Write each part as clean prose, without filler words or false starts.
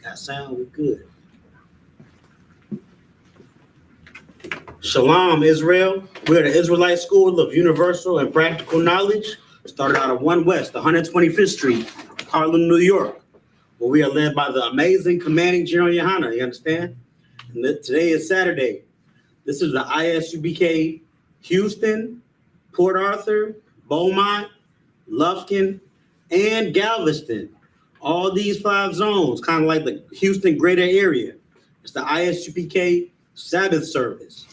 That sound good. Shalom, Israel. We're the Israelite School of Universal and Practical Knowledge. Started out of 1 West, 125th Street, Harlem, New York, where we are led by the amazing commanding General YAHANNA. You understand? And today is Saturday. This is the I.S.U.P.K. Houston, Port Arthur, Beaumont, Lufkin, and Galveston. All these 5 zones, kind of like the Houston greater area. It's the I.S.U.P.K. Sabbath service.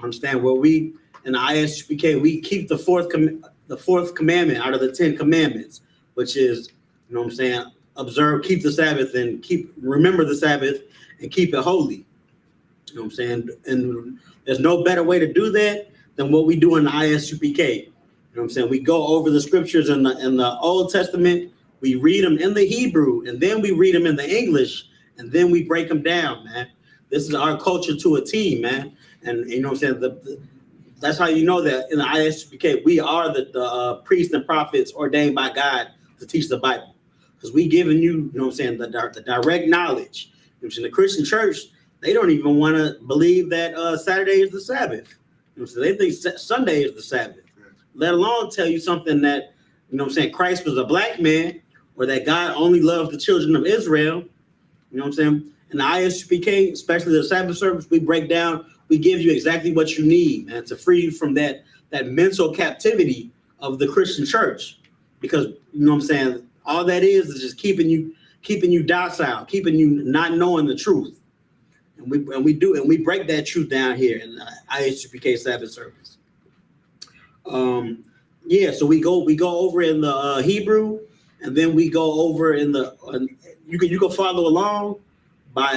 Understand? Where we in the I.S.U.P.K. we keep the fourth commandment out of the 10 commandments, which is, you know what I'm saying, observe, keep the Sabbath, and remember the Sabbath and keep it holy. You know what I'm saying? And there's no better way to do that than what we do in the I.S.U.P.K. You know what I'm saying? We go over the scriptures in the Old Testament, we read them in the Hebrew, and then we read them in the English, and then we break them down, man. This is our culture to a T, man. And you know what I'm saying? That's how you know that in the I.S.U.P.K. we are the priests and prophets ordained by God to teach the Bible. Because we giving you, you know what I'm saying, the direct knowledge. You know, in the Christian church, they don't even want to believe that Saturday is the Sabbath. You know, so they think Sunday is the Sabbath. Let alone tell you something that, you know what I'm saying, Christ was a black man, or that God only loved the children of Israel. You know what I'm saying? In the I.S.U.P.K., especially the Sabbath service, we break down, we give you exactly what you need, man, to free you from that mental captivity of the Christian church. Because, you know what I'm saying, all that is just keeping you docile, keeping you not knowing the truth. And we break that truth down here in the I.S.U.P.K. Sabbath service. So we go over in the Hebrew, and then we go over in the you can follow along by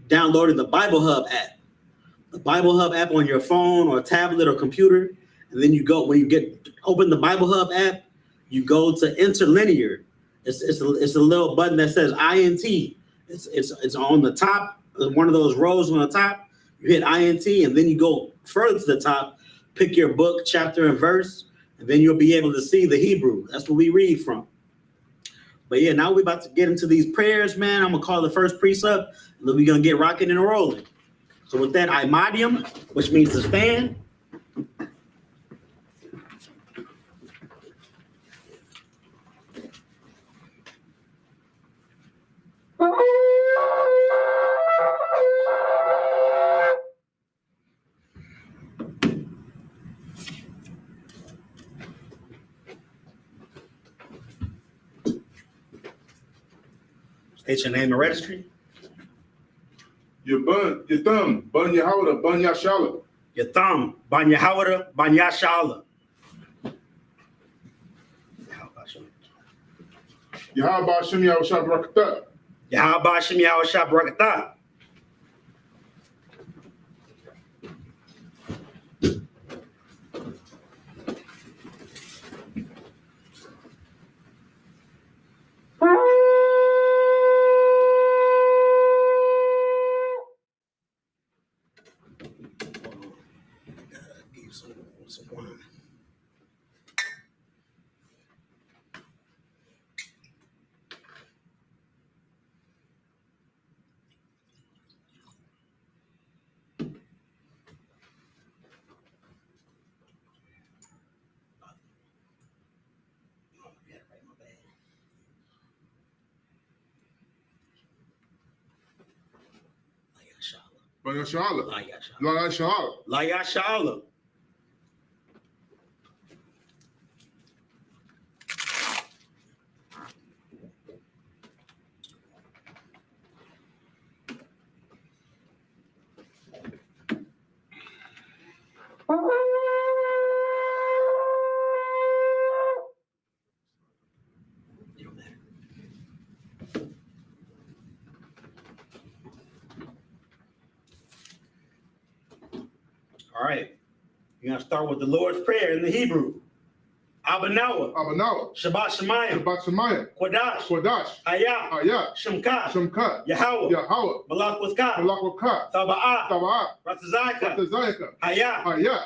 downloading the Bible Hub app. The Bible Hub app on your phone or tablet or computer, and then when you open the Bible Hub app, you go to interlinear. It's a little button that says INT. It's on the top, one of those rows on the top. You hit INT, and then you go further to the top, pick your book, chapter, and verse, and then you'll be able to see the Hebrew. That's what we read from. But yeah, now we're about to get into these prayers, man. I'm gonna call the first priest up, and then we're gonna get rocking and rolling. So with that, imodium, which means to stand. State your name and registry. Your thumb, Ban Yahawada, Ban Yashala. Your thumb, Ban Yahawada, Ban Yashala. Yahaba Hashem Yahushua Barakatah. Yahaba Hashem Yahushua Barakatah. Ban Yashala. La La Yashala. La Yashala. All right, you're gonna start with the Lord's Prayer in the Hebrew. Abanawa. Shabbat Shemayim. Quadash. Shemka. Yahweh. Malak with Ka. Taba'ah. Ratzazaka. Haya.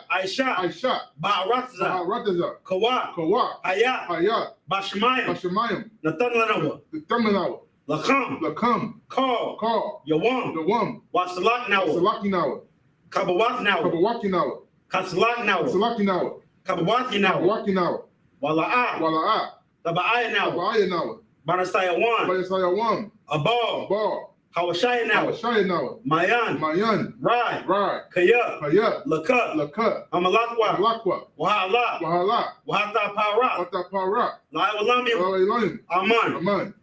Aisha. Ba'aratza. Kawa. Haya. Bashemayim. Natan Lanawa. Lacham, Lacum, Call, Call, Yawam, Dawam, Wasalak Nawa, Salakinawa, Kabawat Nawa, Kabawakinawa, Katsalak Nawa, Salakinawa, Kabawati Nawa, Kabawakinawa, Wala'a, Wala'a, Laba'aya Nawa, Abayanawa, Banasaya Wan, Bayasayawam, Abal, Bar, Hawashaya Nawa, Awashayanawa, Mayan, Mayan, Rai, Rai, Kaya, Kaya, Laka, Laka, Amalakwa, Malakwa, Wahala, Wahala, Wahata Para, Watapara, Laiwalamim, Alalim, Aman. Aman,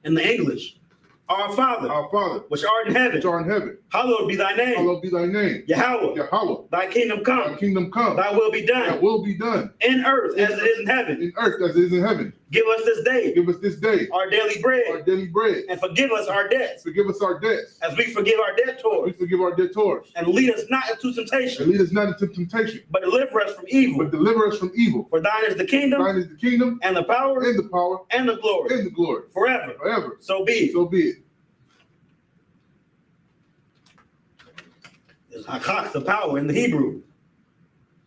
In the English, Our Father, our Father, which art in heaven, which art in heaven, hallowed be thy name. hallowed be thy name. Yahweh, Yahweh, thy kingdom thy come, kingdom come, thy will be thy done will be done in earth as it is in heaven. in earth as it is in heaven. Give us this day Give us this day our daily our bread, daily bread. and forgive us our debts Forgive us our debts. as we forgive our We debtors. forgive our debtors. And lead us not into And temptation, lead us not into temptation, but deliver us from evil. but deliver us from evil. For thine is the kingdom, Thine is the kingdom, and the power, and the power, and the glory, and the glory, forever. forever. So be it. So be it. It's Hakak, the power in the Hebrew.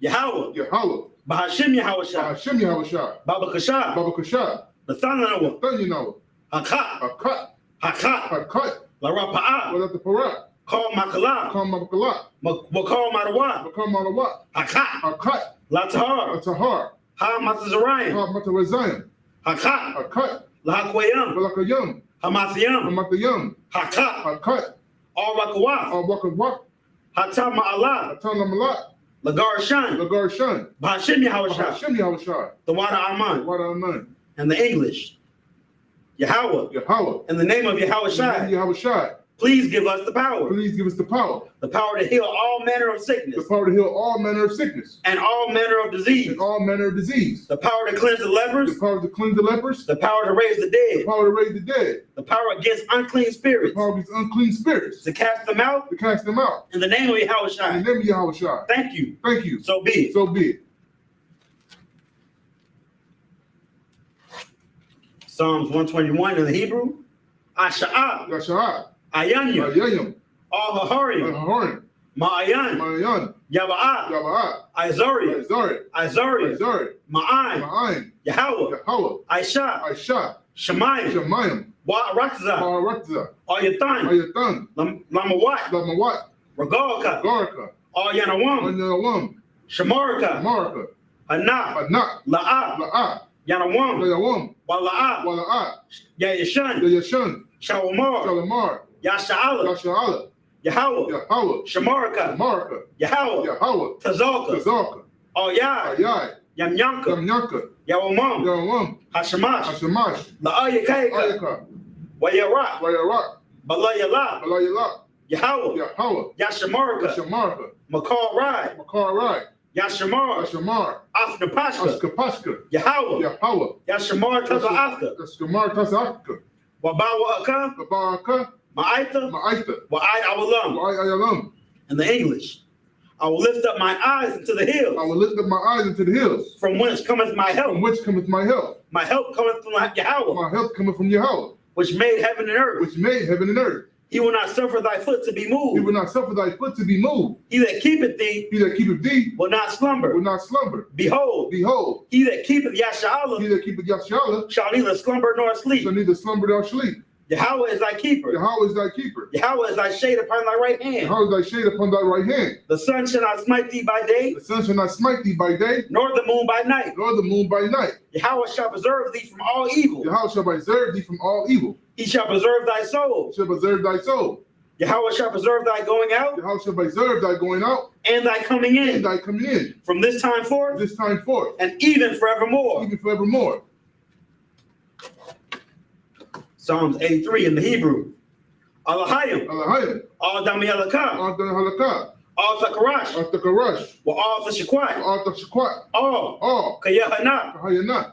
Yahweh, Yahweh, Bahashim Yahushua, Hashem Yahushua, Baba Kashah, Baba Kashah, the Thanawa, Thanyanawa, Hakak, Hakat, Hakak, Hakat, La Rapa'ah, Wadat the Parat, Call Makala, Kamakalat, Wakal Madawa, Makamanawa, Hakak, Hakat, La Tahar, Atahar, Ha Matazariah, Matawazayim, Hakak, Hakat, La Hakwayam, Balakayam, Hamathiam, Hamatayam, Hakak, Hakat, All Rakawaf, Awakawak, Hatama Allah, Atanamalat, Lagar Shan, Lagar Shan, Bahashim Yahushua, Hashem Yahushua, the Wada Aman, Wada Aman, and the English. Yahweh, Yahweh, in the name of Yahweh Shai, Yahushua, please give us the power please give us the power to heal all manner of the sickness power to heal all manner of sickness and all manner of disease, and all manner of disease, the power to cleanse the lepers, the power to cleanse the lepers, the power to raise the the dead, power to raise the dead, the power against unclean the spirits, power against unclean spirits, to cast them out to cast them out. in the name of Yahweh In Shai. the name of Yahushua. Thank you. Thank you. So be it. So be it. Psalms 121 in the Hebrew. Asha'ah, Yasha'ah, Ayanya, Yayam, All Haharim, Haharim, Ma'ayan, Mayan, Yaba'ah, Yaba'ah, Izari, Zari, Izari, Zari, Ma'an, Ma'ayin, Yahweh, Yahweh, Aisha, Aisha, Shemayim, Shemayim, Wa'arakza, Barakza, Ayatan, Ayatan, Lamawat, Lamawat, Regalka, Garka, Yanawam, Anyawam, Shamarka, Marka, Hanah, Anak, La'ah, La'ah, Yanawam, Layawam, Wala'ah, Wala'ah, Yayashan, Yayashan, Shawamar, Shalamar, Yasha'ala, Yasha'ala, Yahweh, Yahweh, Shamarka, Marka, Yahweh, Yahweh, Tazalka, Tazalka, Yai, Ayai, Yamyanka, Yamyanka, Yawamam, Yawam, Hashamash, Hashamash, La'ayakaika, Ayaka, Wayarak, Wayarak, Balayala, Balayala, Yahweh, Yahweh, Yashamarka, Yashamarka, Makal Rai, Makarai, Yashamar, Yashamar, Afnapashka, Askapashka, Yahweh, Yahweh, Yashamar Taza'afka, Yashamar Tazaka, Wabawa'aka, Kabaraka, Ma'aita, Ma'aita, Wa'ai Awalam. Wa'ayalam. In the English, I will lift up my eyes into the I hills, will lift up my eyes into the hills, from whence cometh my from help. which cometh my help. My help cometh from Yahweh, My help cometh from Yahweh, which made heaven and earth. which made heaven and earth. He will not suffer thy foot to be He will moved. not suffer thy foot to be moved. He that keepeth thee He that keepeth thee will not will slumber. not slumber. Behold, Behold, he that keepeth he Yasha'ala that keepeth Yashala shall neither slumber nor shall sleep. neither slumber nor sleep. Yahweh is thy keeper. Yahweh is thy keeper. Yahweh is thy shade upon thy right hand. Yahweh is thy shade upon thy right hand. The sun shall not smite thee by day, The sun shall not smite thee by day, nor the moon by night. nor the moon by night. Yahweh shall preserve thee from all evil. Yahweh shall preserve thee from all evil. He shall preserve thy soul. He shall preserve thy soul. Yahweh shall preserve thy going out Yahweh shall preserve thy going out and thy coming and in thy coming in from this time forth this time forth, and even forevermore. even forevermore. Psalms 83 in the Hebrew. Alahayim, Alahayim, all Dami Alakah, Arthur Halakah, all Sakarash, Arthur Karash, wa all Tashakwat, Arthur Shakwat, all Kayahana, Kahayana,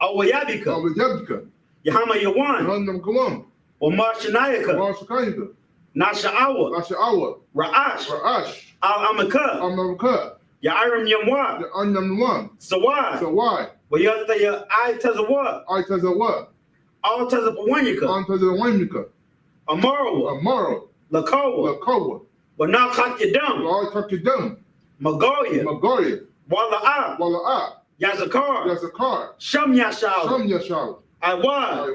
Awayabika, Awayabka, Yahama Yawan, Randam Kalam, wa Marshanayaka, Mar Shakayaka, Nasha'awa, Lasha'awa, Ra'ash, Ra'ash, Al Amaka, Amnamka, Ya'iram Yamwa, the Anamwan. Sawai, So why? wa Yataya I Tazawa, I Tazawa, all Tazapawanyaka, Antazawamika, Amarawa, Amaro, Lakawa, Lakawa, wa Nakak Yadam, I Takidam, Magoya, Magoria, Wala'a, Wala'a, Yazakar, Yazakar, Sham Yashal, Sham Yashal, I.W.A.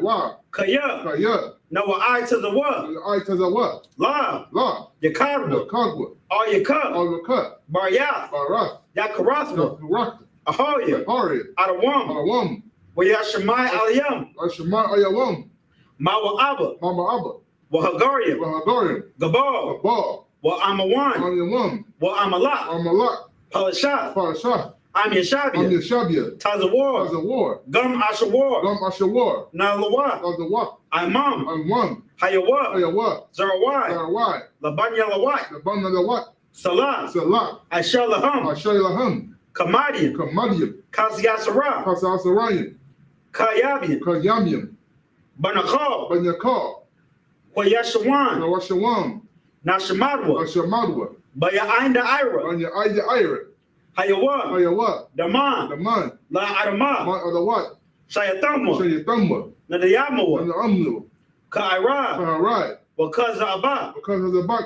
I.W.A. Kaya. No I to the what? I to the what? La. La. Yakadwa. Yakagwa. Ayaka. Alaka. Barya. Barak. Yakarathwa. Yakurak. Ahoya. Ahari. Adawam. Alawam. Wayashamai Aliyam. Ashama Ayawam. Mawa Abba. Mama Abba. Wahagariam. Wahagariam. Gabal. Abba. Wa Amawan. Amyawam. Wa Amalak. Amalak. Palashah. Parashah. I'm Yashabia. Amyashabia. Tazawar. Tazawar. Gum Ashawar. Gum Ashawar. Nalawa. Tazawak. Imam. Amwam. Hayawa. Ayawa. Zarawai. Sarawai. Labanya Lawai. Labana Lawat. Salah. Salah. Ashalaham. Ashaylaham. Kamadian. Kamadiam. Kasiyasara. Kasasarayan. Kayabian. Kayamiam. Banakal. Banyakal. Wayashawan. Nawashawam. Nashamadwa. Ashamadwa. Baya Ainda Ira. Banya Aya Ira. Hayawa. Ayawa. Daman. Daman. La Adama. Man Adawat. Shayatamwa. Shayatamba. Nadayamawa. And the Amnu. Kaira. Alright. Wakaza Abba. Because of the back.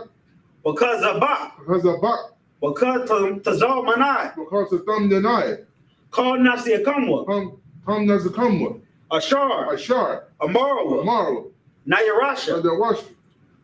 Wakaza Ba. Because of the back. Wakaza Tazal Manai. Because of thumb deny. Call Nasi Akamwa. Come as a come. Ashar. Ashar. Amarawa. Tomorrow. Nayarasha. And the wash.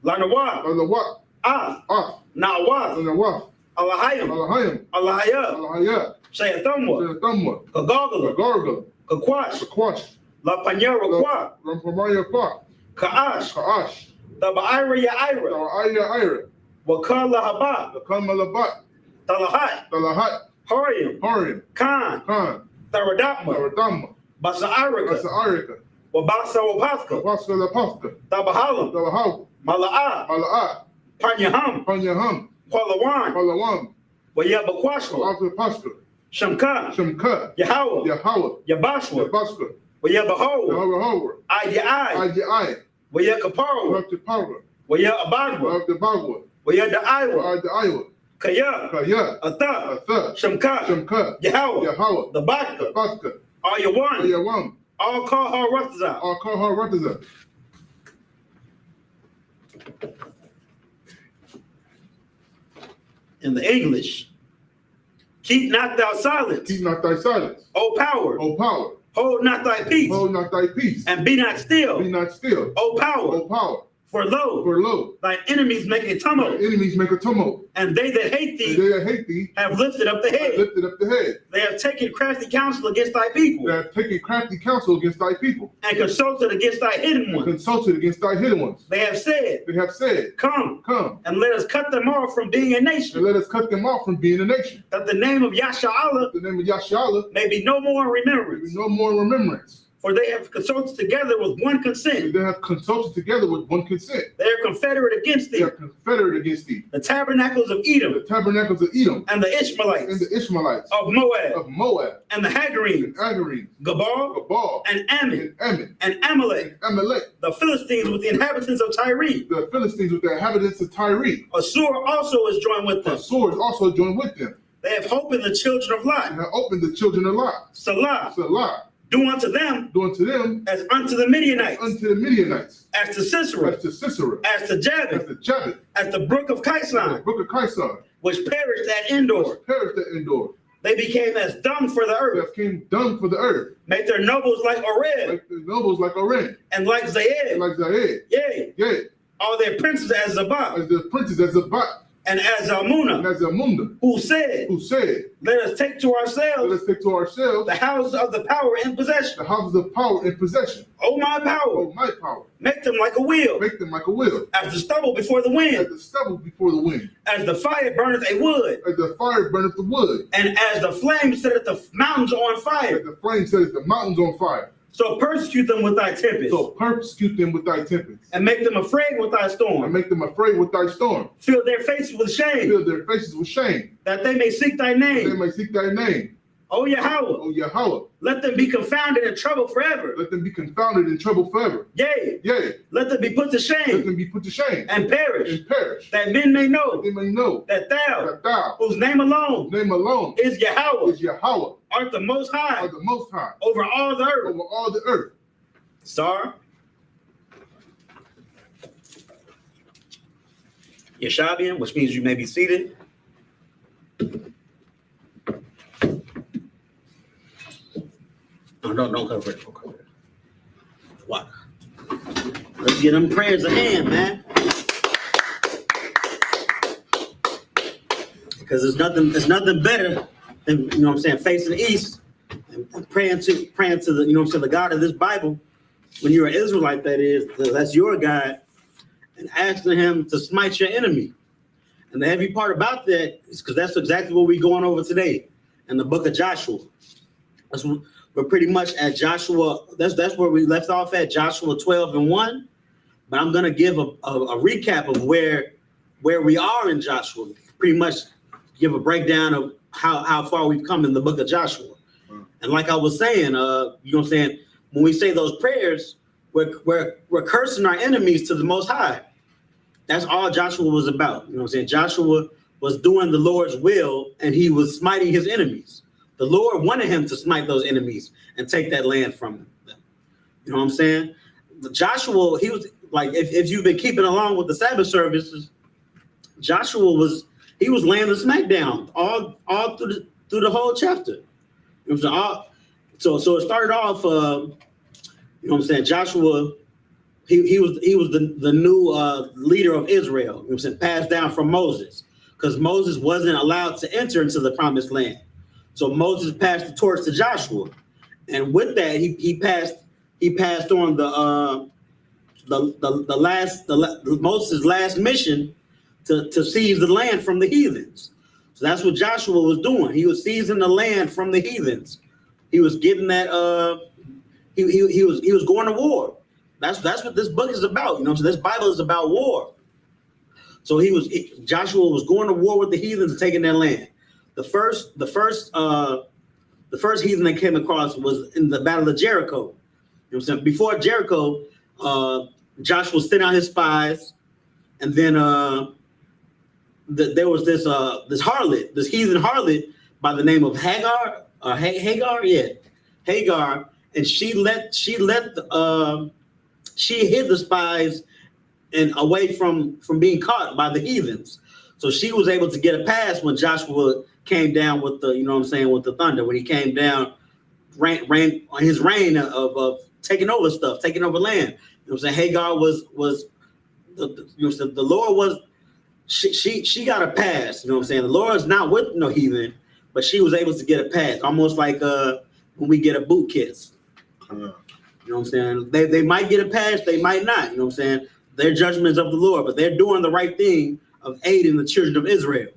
Lanawa. And the what? Ah. Ah. Nawa. And the what? Allahayam. Alahayam. Allahaya. Alahaya. Shayatamwa. Shayatamba. The Kagagala. gargle. The Kakwash. quash. La Panera Kwa. Rampamaya Kwa. Kaash. Kaash. The Baira Ya The Ira. Aya Ira. Wakala Haba. The Kamalabat. Talahat. The Lahat. Horium. Horium. Khan. Khan. Tharadapma. Taradama. Basa That's Irika. the Arika. Wabasa The Wapaska. Pasca the Pasca. Tabahalam. The Lahau. Mala'a. Ala'a. Panyaham. Panyaham. Kwalawan. Palawam. Wayabakwashwa. Alpha Pasca. Shamka. Shamka. Yahawa. Yahawa. Yabashwa. Pasca. Wayabaho. Yahawa. Ayai. Aya. Wayakaparo. Up the power. Wayabagwa. Up the Bagua. Wayadaiwa. The Iowa. Kaya. Kaya. Ata. Atha. Shamka. Shamka. Yahawa. Yahawa. The The Baka. Pasca. Ayawan. Ayawam. All call her Rutza. I'll call her Rutherford. In the English. Keep not thou silence. Keep not thy silence. O power. O power. Hold not thy peace. Hold not thy peace. And be not still. Be not still. O power. O power. For lo, For lo, thy enemies make a thy tumult, enemies make a tumult. and they that hate And thee they that hate thee have lifted up the have head. lifted up the head. They have taken crafty counsel against thy people, They have taken crafty counsel against thy people. and consulted against thy hidden And ones. consulted against thy hidden ones. They have said, They have said, Come, come, and let us cut them off from being a and nation, let us cut them off from being a nation. that the name of Yasha'Allah The name of Yashala may be no more in there be remembrance. no more remembrance. For they have consulted together with one consent. They have consulted together with one consent. They are confederate against They thee, are confederate against thee. the tabernacles of Edom, The tabernacles of Edom and the and Ishmaelites the Ishmaelites of Moab, of Moab and the Hagarenes, and Agarim, Gabal, Gabal and Ammon, and Ammon and Amalek, and Amalek, the Philistines with the inhabitants of Tyre. the Philistines with the inhabitants of Tyre. Assur also is joined with The them. swords also joined with them. They have hope in the children of And Lot. have opened the children of Lot. Salah, Salah, do unto them doing to them as unto the Midianites, unto the Midianites, as to Sisera, as to Sisera, as to as Jabbeth, to Jabbeth, as the brook of the Kison, book of Kison, which perished at Endor. perished at Endor. They became as dung for the They earth, have came dung for the earth, made their nobles like Oreb, like the nobles like Oren, and like and Zaed, like Zaed, yea, yea, all their princes as Zabah, as the princes as Zabat, and as and Almunah, as Amunda, who said, who said, Let us take to let ourselves us take to ourselves the houses of the power in possession. the houses of power in possession. O my power, Oh, my power, make them like a wheel, make them like a wheel, as the stubble before the as wind, the stubble before the wind, as the fire burneth a wood, as the fire burneth the wood, and as the flame setteth the mountains on as fire. the flame sets the mountains on fire. So persecute them with thy tempest, So persecute them with thy tempest, and make them afraid with thy and storm. make them afraid with thy storm. Fill their faces with shame, Fill their faces with shame, that they may seek thy that they name. may seek thy name. O Yahweh, O Yahweh, let them be confounded and troubled forever. let them be confounded in trouble forever. Yea, Yea, let them be put to let shame them be put to shame and perish, and perish, that men may that know they may know that thou, that thou, whose name alone name alone, is Yahweh, is Yahweh, art the most high are the most high over all the earth. over all the earth. Star. Yashabian, which means you may be seated. Oh, no, don't cover it. Don't cover it. water. Let's get them prayers a hand, man. Because there's nothing better than, you know what I'm saying, facing the east and praying to the, you know what I'm saying, the God of this Bible. When you're an Israelite, that's your God, and asking him to smite your enemy. And the heavy part about that is because that's exactly what we're going over today in the book of Joshua. We're pretty much at Joshua. That's where we left off at, Joshua 12:1. But I'm gonna give a recap of where we are in Joshua. Pretty much give a breakdown of how far we've come in the book of Joshua. And like I was saying, you know what I'm saying, when we say those prayers, we're cursing our enemies to the Most High. That's all Joshua was about. You know what I'm saying? Joshua was doing the Lord's will, and he was smiting his enemies. The Lord wanted him to smite those enemies and take that land from them. You know what I'm saying? Joshua, he was like, if you've been keeping along with the Sabbath services, Joshua was laying the smackdown all through the whole chapter. You know what I'm saying? So it started off, you know what I'm saying, Joshua, he was the new leader of Israel, you know what I'm saying, passed down from Moses, because Moses wasn't allowed to enter into the promised land. So Moses passed the torch to Joshua. And with that, he passed on Moses' last mission to seize the land from the heathens. So that's what Joshua was doing. He was seizing the land from the heathens. He was getting that he was going to war. That's what this book is about. You know, so this Bible is about war. So Joshua was going to war with the heathens and taking their land. The first heathen they came across was in the Battle of Jericho. You know what I'm saying? Before Jericho, Joshua sent out his spies, and then there was this heathen harlot by the name of Hagar, and she hid the spies and away from being caught by the heathens. So she was able to get a pass when Joshua came down with the, you know what I'm saying, with the thunder. When he came down, ran on his reign of taking over stuff, taking over land. You know what I'm saying? Hagar was the Lord was, she got a pass. You know what I'm saying? The Lord's not with no heathen, but she was able to get a pass, almost like when we get a boot kiss. You know what I'm saying? They might get a pass, they might not. You know what I'm saying? They're judgments of the Lord, but they're doing the right thing of aiding the children of Israel.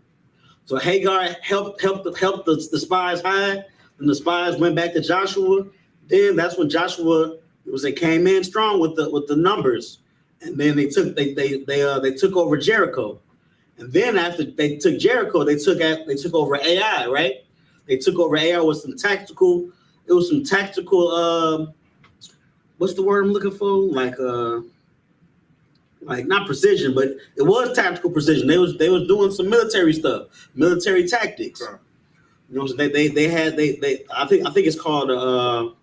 So Hagar helped the spies hide, and the spies went back to Joshua. Then that's when Joshua came in strong with the numbers, and then they took over Jericho. And then after they took Jericho, they took over Ai, right? They took over Ai with some tactical. It was some tactical. What's the word I'm looking for? Like not precision, but it was tactical precision. They was doing some military stuff, military tactics. Sure. You know, so they had I think it's called a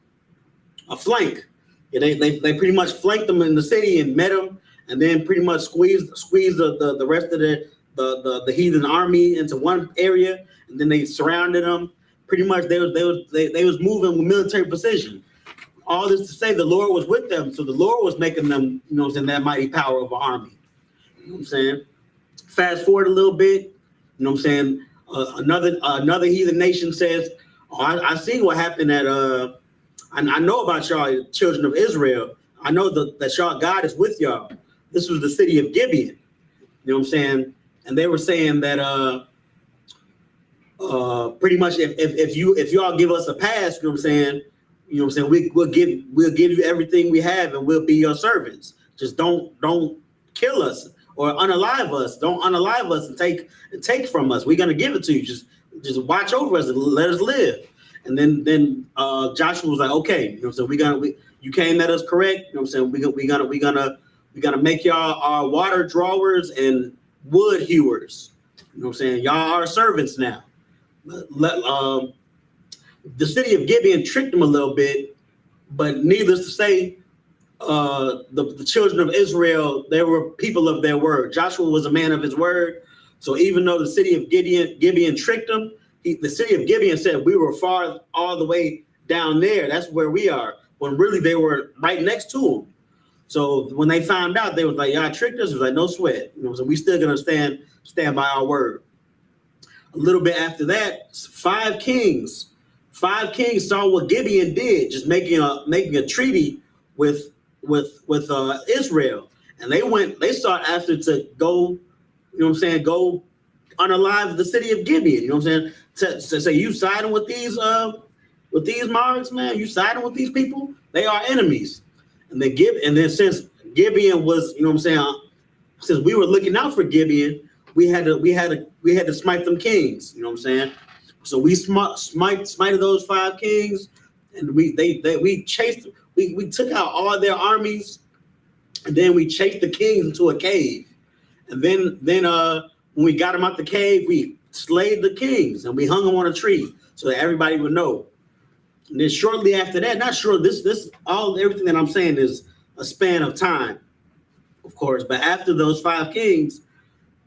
flank. Yeah, they pretty much flanked them in the city and met them, and then pretty much squeezed the rest of the heathen army into one area, and then they surrounded them. Pretty much they was moving with military precision. All this to say the Lord was with them, so the Lord was making them, you know what I'm saying, that mighty power of an army. You know what I'm saying? Fast forward a little bit, you know what I'm saying, another heathen nation says, I see what happened at I know about y'all, children of Israel. I know that y'all God is with y'all. This was the city of Gibeon. You know what I'm saying? And they were saying that pretty much if y'all give us a pass, you know what I'm saying, we'll give you everything we have and we'll be your servants. Just don't kill us or unalive us. Don't unalive us and take from us. We're gonna give it to you. Just watch over us and let us live. And then Joshua was like, okay, you know, so you came at us correct. You know what I'm saying? We're gonna make y'all our water drawers and wood hewers. You know what I'm saying? Y'all are servants now. The city of Gibeon tricked them a little bit, but needless to say, the children of Israel, they were people of their word. Joshua was a man of his word. So even though the city of Gibeon tricked them, the city of Gibeon said, we were far all the way down there. That's where we are. when really they were right next to him. So when they found out, they was like, y'all tricked us. It was like, no sweat. You know, so we still gonna stand by our word. A little bit after that, five kings saw what Gibeon did, just making a treaty with Israel. And they sought after to go, you know what I'm saying, go unalive the city of Gibeon. You know what I'm saying? To say you siding with these Marks, man, you siding with these people? They are enemies. And then since Gibeon was, you know what I'm saying, since we were looking out for Gibeon, we had to smite them kings, you know what I'm saying? So we smited those five kings, and we took out all their armies, and then we chased the kings into a cave. And then when we got them out the cave, we slayed the kings and we hung them on a tree so that everybody would know. And then shortly after that, not sure everything that I'm saying is a span of time, of course, but after those five kings,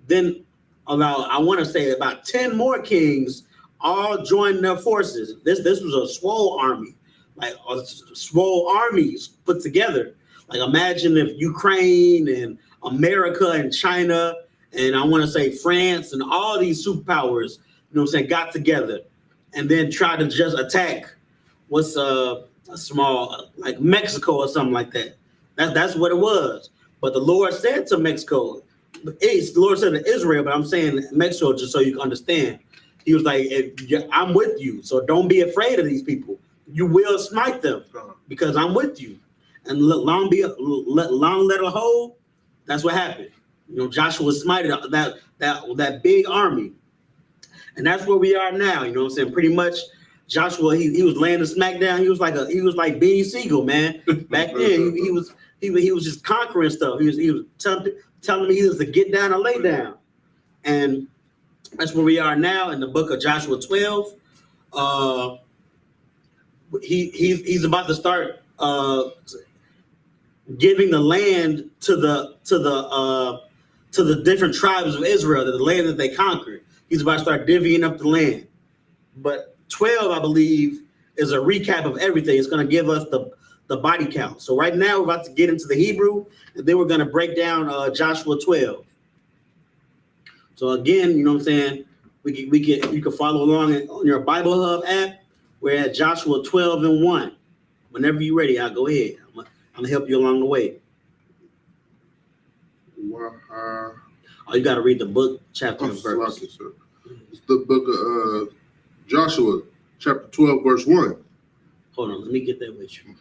then I want to say about 10 more kings all joined their forces. This was a swole army, like swole armies put together. Like imagine if Ukraine and America and China and I want to say France and all these superpowers, you know what I'm saying, got together and then tried to just attack what's a small, like Mexico or something like that. That's what it was. But the Lord said to Mexico, the Lord said to Israel, but I'm saying Mexico just so you can understand. He was like, I'm with you, so don't be afraid of these people. You will smite them because I'm with you. And long let a hold, that's what happened. You know, Joshua smited that big army. And that's where we are now, you know what I'm saying? Pretty much Joshua, he was laying the smack down. He was like Beanie Siegel, man. Back then, he was just conquering stuff. He was telling me either to get down or lay down. And that's where we are now in the book of Joshua 12. He's about to start giving the land to the different tribes of Israel, the land that they conquered. He's about to start divvying up the land. But 12, I believe, is a recap of everything. It's going to give us the body count. So right now we're about to get into the Hebrew, and then we're going to break down Joshua 12. So again, you know what I'm saying, you can follow along on your Bible Hub app. We're at Joshua 12:1. Whenever you're ready, I'll go ahead. I'm gonna help you along the way. Oh, you got to read the book, chapter, and verse. It's the book of Joshua, chapter 12, verse 1. Hold on, let me get that with you.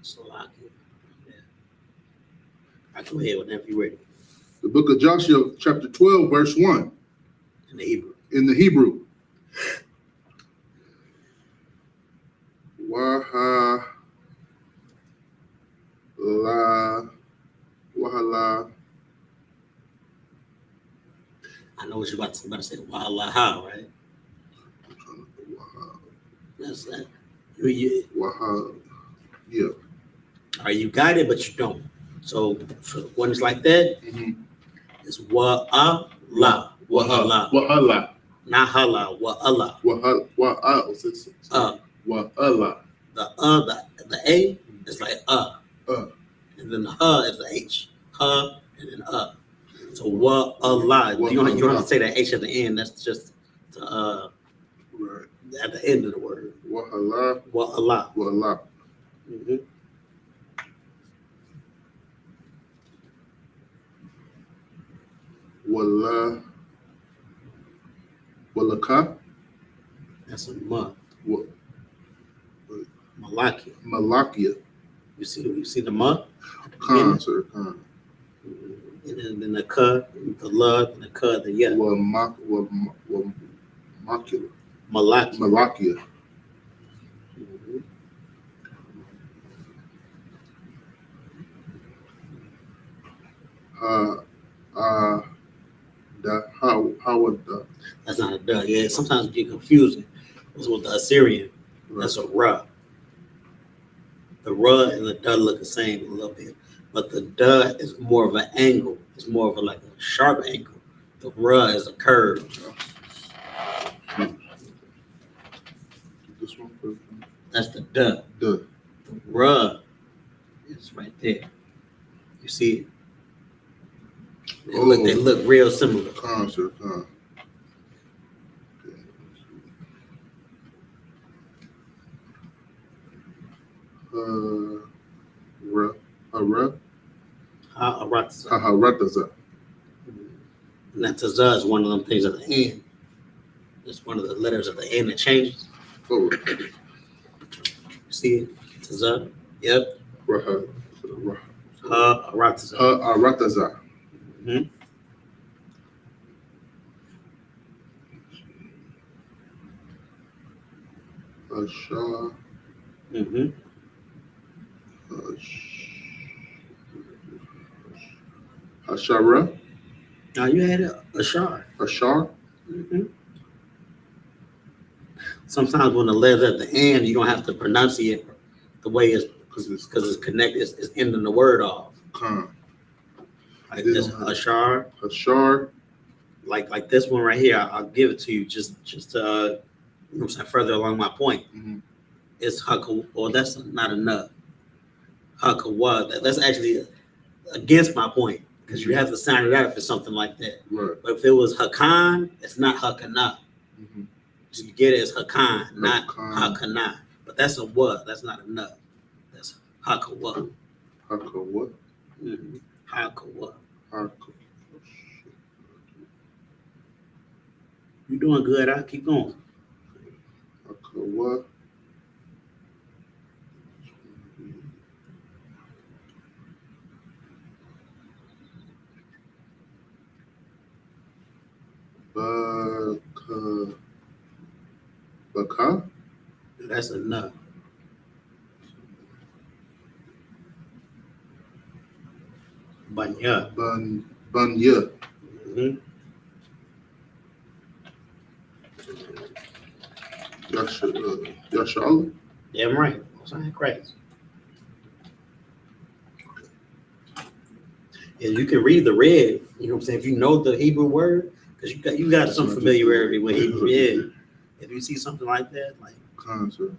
So I go ahead whenever you're ready. The book of Joshua, chapter 12, verse 1. In the Hebrew. In the Hebrew. Wahala. I know what you're about to say. Wahala, right? That's that. Wahala. Yeah. All right, you got it, but you don't. So for when it's like that, it's wa'ala. Wahala. Wahala. Not hala, wa'ala. Wahala. Wahala. The A is like and then the is the H. And then So wa'ala. You don't have to say that H at the end. That's just right at the end of the word. Wahala. Wa'ala. Wahala. Walaka. That's a ma. What? Malakia. Malakia. You see the ma? Khan, sir. Khan. And then the ka, the la, and the ka, the ya. Malakia. Malakia. That's not a duh. Yeah, sometimes it get confusing. was with the Assyrian. That's a Ra. The Ra and the Duh look the same a little bit, but the Duh is more of an angle. It's more of a like a sharp angle. The Ra is a curve. This one first. That's the Duh. Duh. The Ra is right there. You see it? They look real similar. Sir. Harataza. And that Tazah is one of them things at the end. It's one of the letters at the end that changes. Oh. You see it? Tazah. Yep. Harataza. Harataza. Mm-hmm. Ashar. Mm-hmm. Ashara. Now you had a shard. Ashar. Mm-hmm. Sometimes when the letter's at the end, you don't have to pronunciate the way it's because it's connected. It's ending the word off. Like this Ashar. Ashar. Like this one right here. I'll give it to you just you know what I'm saying, further along my point. Mm-hmm. It's Haka. Well, that's not enough. Hakawa. That's actually against my point because you have to sound it out if it's something like that. Right. But if it was Hakan, it's not Hakana. Mm-hmm. So you get it as Hakan, not Hakan. Hakana. But that's a what. That's not enough. That's Hakawa. Hakawa. Mm-hmm. Hakawa. You're doing good. I'll keep going. Hakawa. Baka. That's enough. Banya. Banya. Mm-hmm. Yashal. Damn right. Sound crazy. And you can read the red. You know what I'm saying? If you know the Hebrew word, because you got some familiarity with Hebrew. Yeah. If you see something like that, like Concept.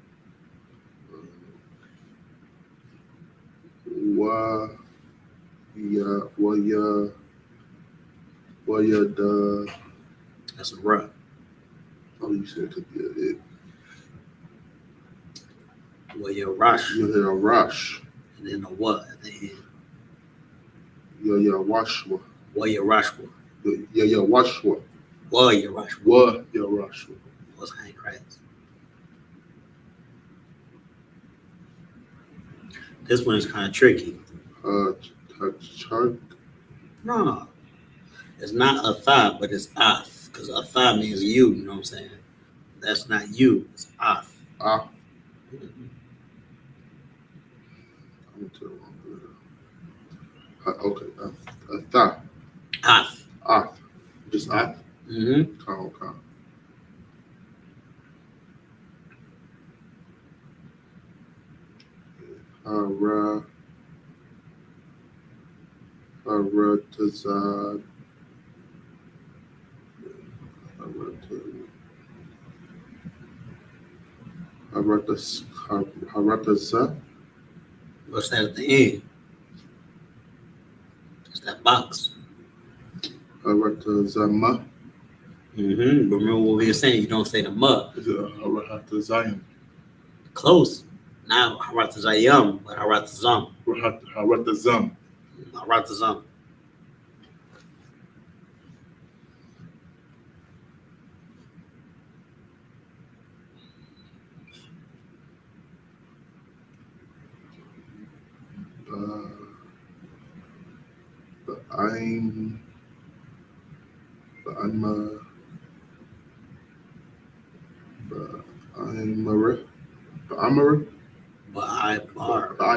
that's a rough. Oh, you said it could be it. Well, your rush. You hear a rush. And then a what at the end. Yeah, washwa. Well, your rush. Yeah, washwa. Well, your rush. What your rush? What's hand cracks? This one is kind of tricky. Chart. No, it's not a thought, but it's off. Because a thought means you. You know what I'm saying? That's not you. It's off. Ah. Okay. Thought. Off. Just off. Mm-hmm. Count. Haratazad. Haratazad. What's that at the end? It's that box. Haratazama. Mm-hmm. Remember what we were saying? You don't say the ma. Is it Haratazayim? Close. Now Haratazayam, but Haratazam. Haratazam. Haratazam.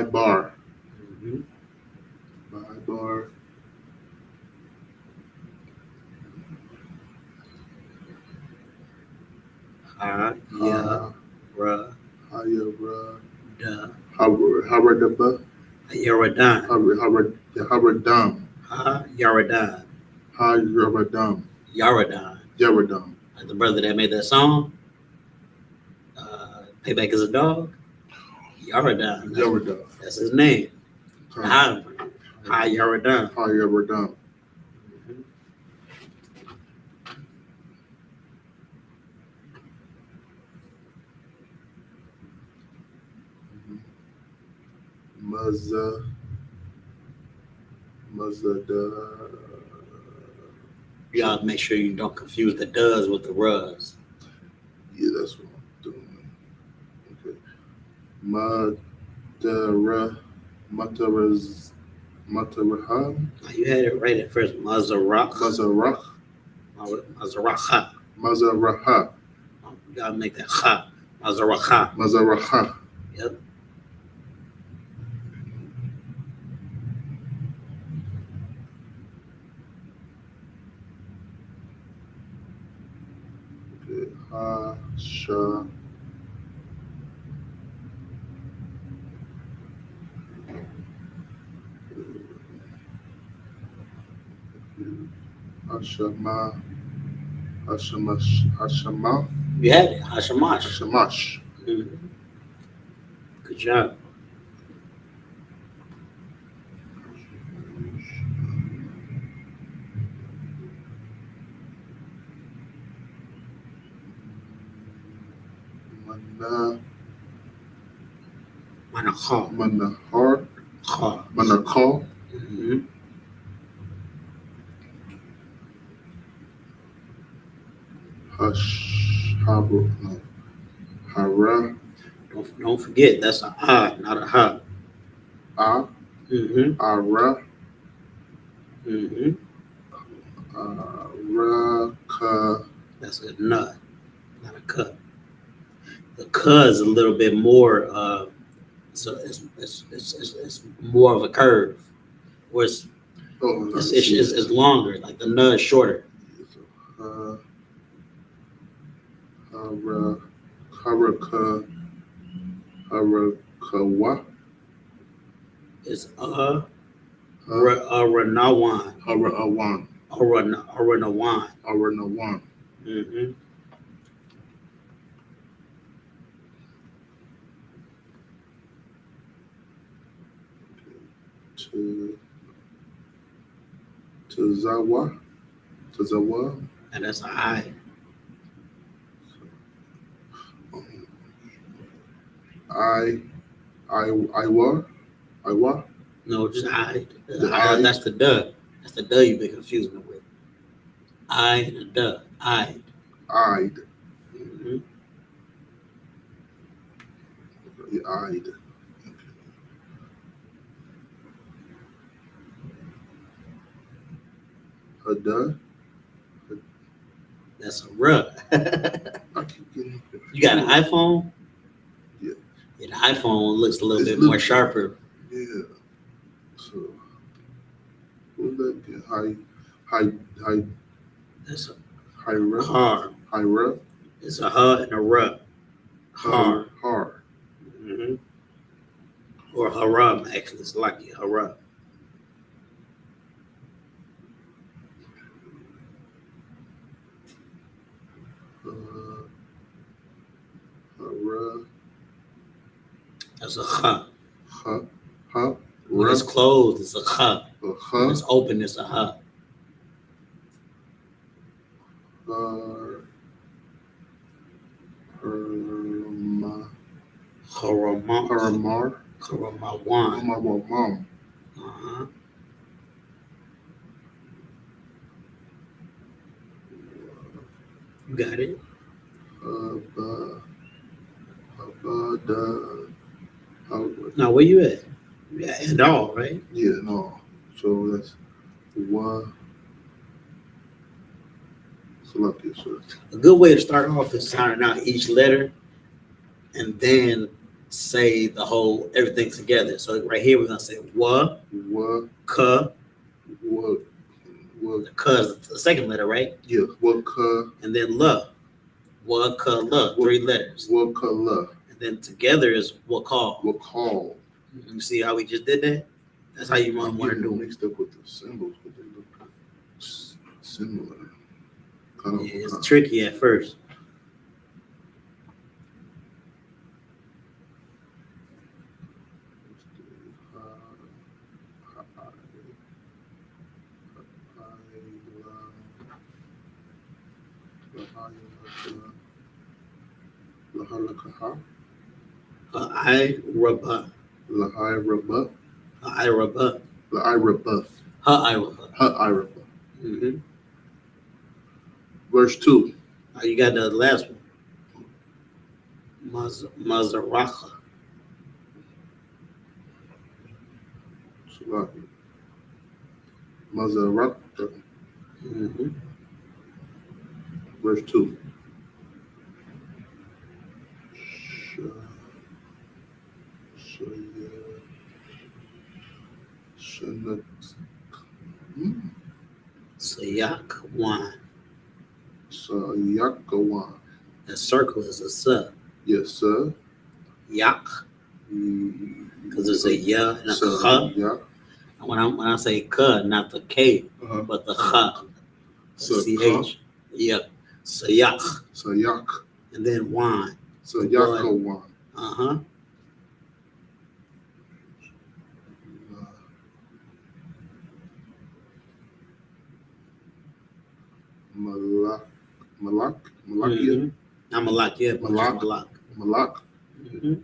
Ibar. Mm-hmm. Ibar. Ha, ya, ra, Hayara, da, Haradaba, Yaradan. Haradam, Ha, Yaradan. Hayaradam, Yaradan. Yaradam. Like the brother that made that song, Payback is a Dog. Yaradan. Yaradam. That's his name. Ha, Yaradan. Hayaradam. Mazada. You gotta make sure you don't confuse the does with the rus. Yeah, that's what I'm doing. Okay. Mataraha. You had it right at first. Mazarach. Mazaraha. Mazaracha. You gotta make that ha. Mazaracha. Mazaraha. Yep. Hasha. Hashama. Hashama. You had it. Hashamash. Hashamash. Mm-hmm. Good job. Manachar. Manahar. Char. Manakal. Mm-hmm. Hara. Don't forget, that's a ha, not a ha. Mm-hmm. Ara. Mm-hmm. Araka. That's a nut, not a cut. The ka is a little bit more, so it's more of a curve. Where it's longer, like the nut is shorter. Haraka. Harakawa. It's Aranawan. Harawan. Aranawan. Aranawan. Mm-hmm. Tazawa. And that's an I. Iwa. No, just I. The I. That's the duh. That's the duh you've been confusing it with. I and the duh. I. I'd. Mm-hmm. I'd. Hada. That's a ruh. You got an iPhone? Yeah. Yeah, the iPhone looks a little bit little more sharper. Yeah. So, what's that? High. That's a Hira. har. Hira. It's a ha and a ruh. Har. Har. Mm-hmm. Or haram, actually. It's like haram. Hara. That's a ha. Ha. When it's closed, it's a ha. When it's open, it's a ha. Haramawan. Uh-huh. You got it. Now, where you at? Yeah, and all, right? Yeah, no. So that's one. Select it, sir. A good way to start off is sounding out each letter and then say the whole everything together. So right here we're gonna say wa, ka. The ka is the second letter, right? Yeah, ka. And then la. Wakala, 3 letters. Wakala. And then together is wakal. Wakal. You see how we just did that? That's how you I'm want to getting do it. mixed up with the symbols, but they look similar. Kind of. Yeah, it's tricky at first. Ha'irabah. Lahirabah. Ha'irabah. Lahirabah. Ha'irabah. Ha'irabah. Mm-hmm. Verse 2. You got the last one. Mazaracha. Mazarata. Mm-hmm. Verse 2. Sayak one. Sayakawan. The circle is a sa. Yes, sir. Yak. Because there's a ya and a cha. Yeah. When I say ka, not the K, but the cha. CH. Yep. Sayak. Sayak. And then one. Sayakawan. Uh-huh. Malak. Mm-hmm. I'm Malak, yeah. Malak. Malak. Mm-hmm.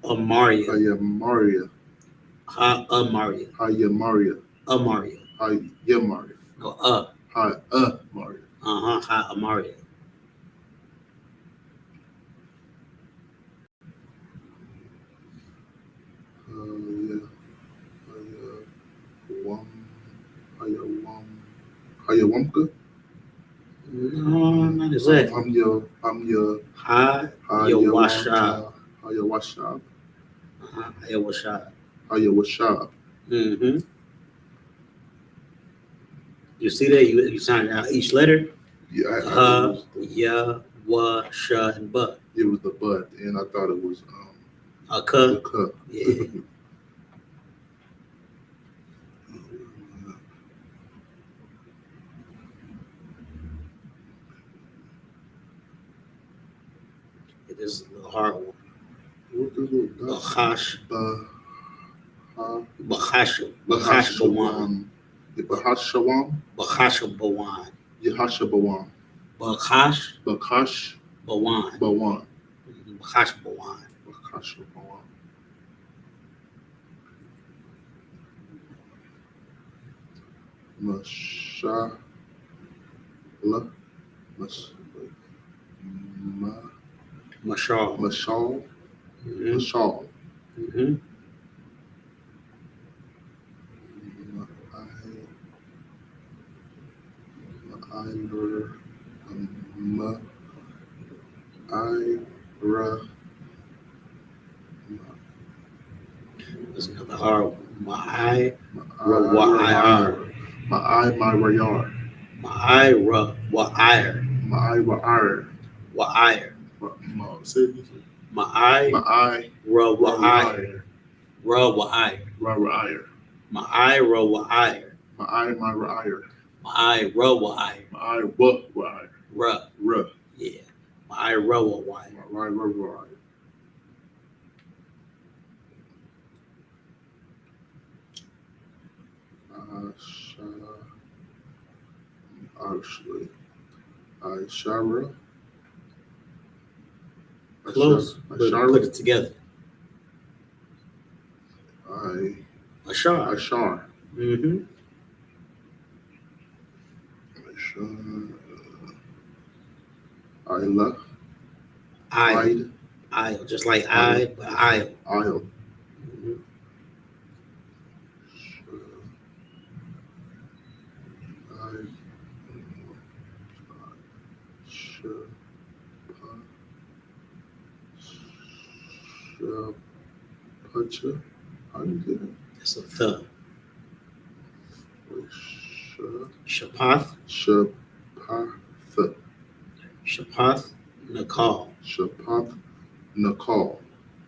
Amaria. Hayamaria. Amaria. Hayamaria. Amaria. Hayamaria. No, Maria. Amaria. Hayawamka. No, not exactly. I'm your Hayawasha. Hayawasha. Hayawasha. Hayawasha. Mm-hmm. You see that? You signed out each letter? Yeah. Ya, wa, sha, and ba. It was the but, and I thought it was a ka. the ka. Yeah. It is a little hard one. What is it? Bachash. Bahashawan. Bahashawan. Bahashawan. Yahashabawan. Bachash. Bakash. Bawan. Bawan. Bachash Bawan. Bahashabawan. Mashala. Mashal. Mashal. Mm-hmm. Mashal. Mm-hmm. That's another hard one. My rayar. My rayar. My wa'ir. My rayar. Wa'ir. My My wa'ir. Wa'ir. rayar. My wa'ir. My rayar. My wa'ir. My rayar. Ra. Yeah. My wa'ir. My rayar. Ishara. Close, but put it together. Ashar. Ashar. Mm-hmm. Isla. Isle, just like I, but Isle. Isle. Mm-hmm. Butcher. How you get it? It's a th. Wait, Shapath. Shapath. Shapath Nakal. Shapath Nakal.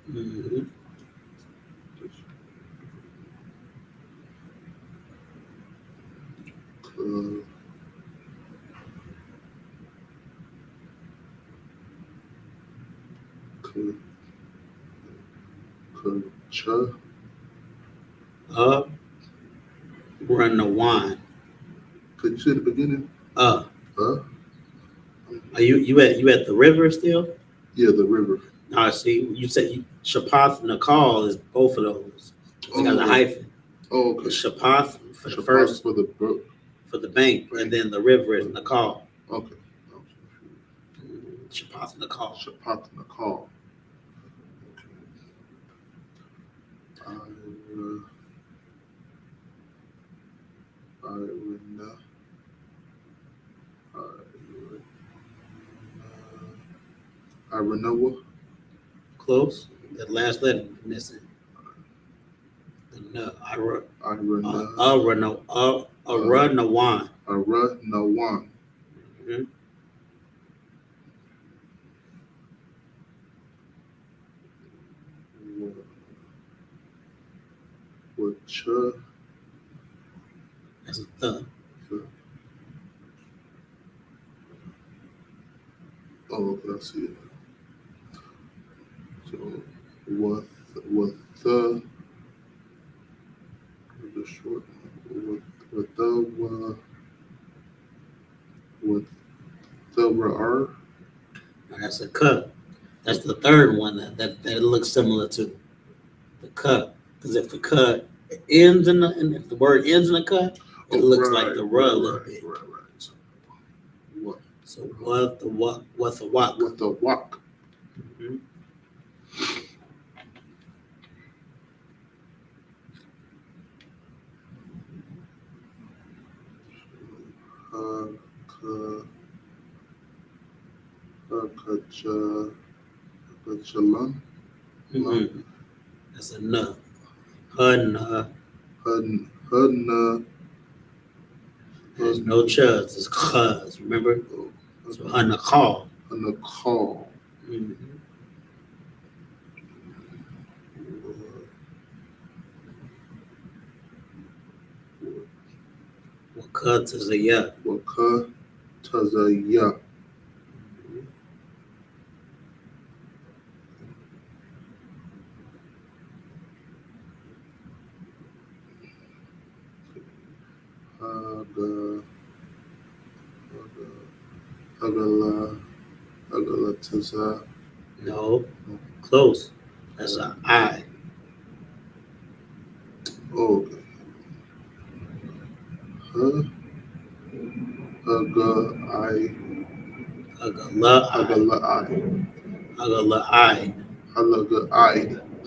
Mm-hmm. Kucha. Run the wine. Could you say the beginning? Are you at the river still? Yeah, the river. No, see, you said Shapath Nakal is both of those. They got a hyphen. Oh, okay. It's Shapath for the Shapath first for the bank, and then the river is Nakal. Okay. Shapath Nakal. Shapath Nakal. Irenoa. Close. That last letter missing. No, Aranawan. Aranawan. Mm-hmm. Wacha. That's a th. Oh, okay, I see it. So, what the short, what the R. That's a cup. That's the third one that looks similar to the cut. Because if the cut ends and if the word ends in a cut, it looks like the run a little bit. Right. What? So what the walk? What the walk? Mm-hmm. Shalam. Mm-hmm. That's a no. Hun. There's no chuds. It's cuz. Remember? So Hanakal. Nakal. Mm-hmm. Wakat is a ya. Wakat Tazaya. Agala Taza. No. Close. That's an I. Oh, okay. Agala I.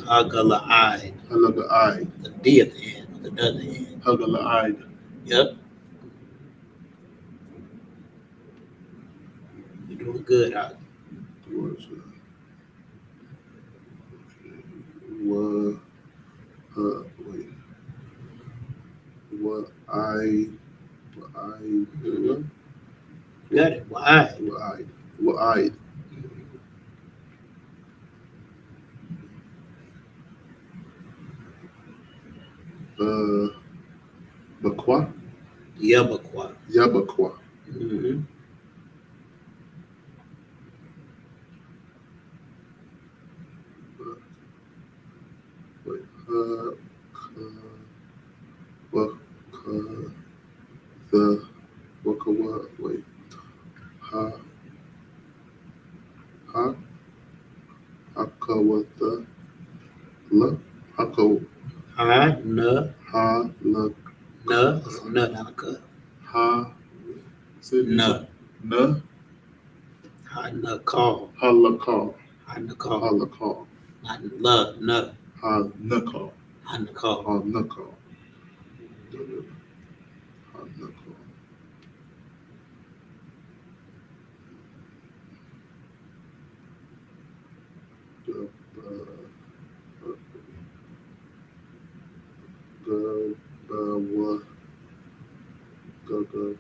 Agala I. The D at the end. The D at the end. Hagala. Yep. You're doing good, Hag. Wait. What I Mm-hmm. Got it. Why? Bakwa. Yabakwa. Mm-hmm. Wait. Wait. Hakawata. Hako. Ha, na. Ha. La. Na. It's a nut, not a cut. Ha. Na. Na. Ha, na, call. Halakal. Ha, na, call. Halakal. Not la, na. Ha. Nakal. Ha, na, call. Ha. Nakal. Ha. Nakal. Gubba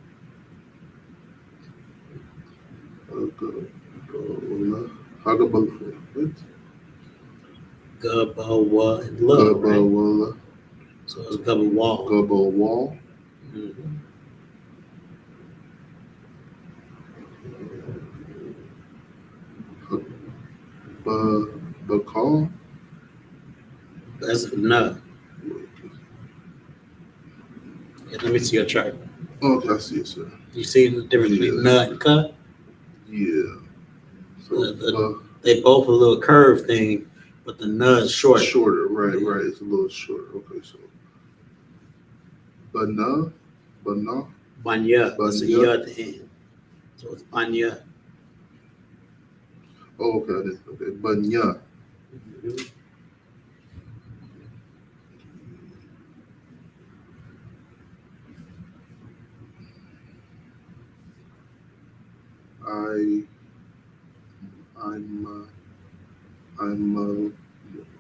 and love, right? So it's Gubba Wall. Gubba Wall. Mhm. Bakal. That's a nut. Yeah, let me see your chart. Okay, I see it, sir. You see the difference between nut and cut? Yeah. So They both a little curved thing, but the nut's short. Shorter, right. It's a little shorter. Okay, so Banya. Banya. That's a ya at the end. So it's Banya. Oh, okay. Banya. Mhm.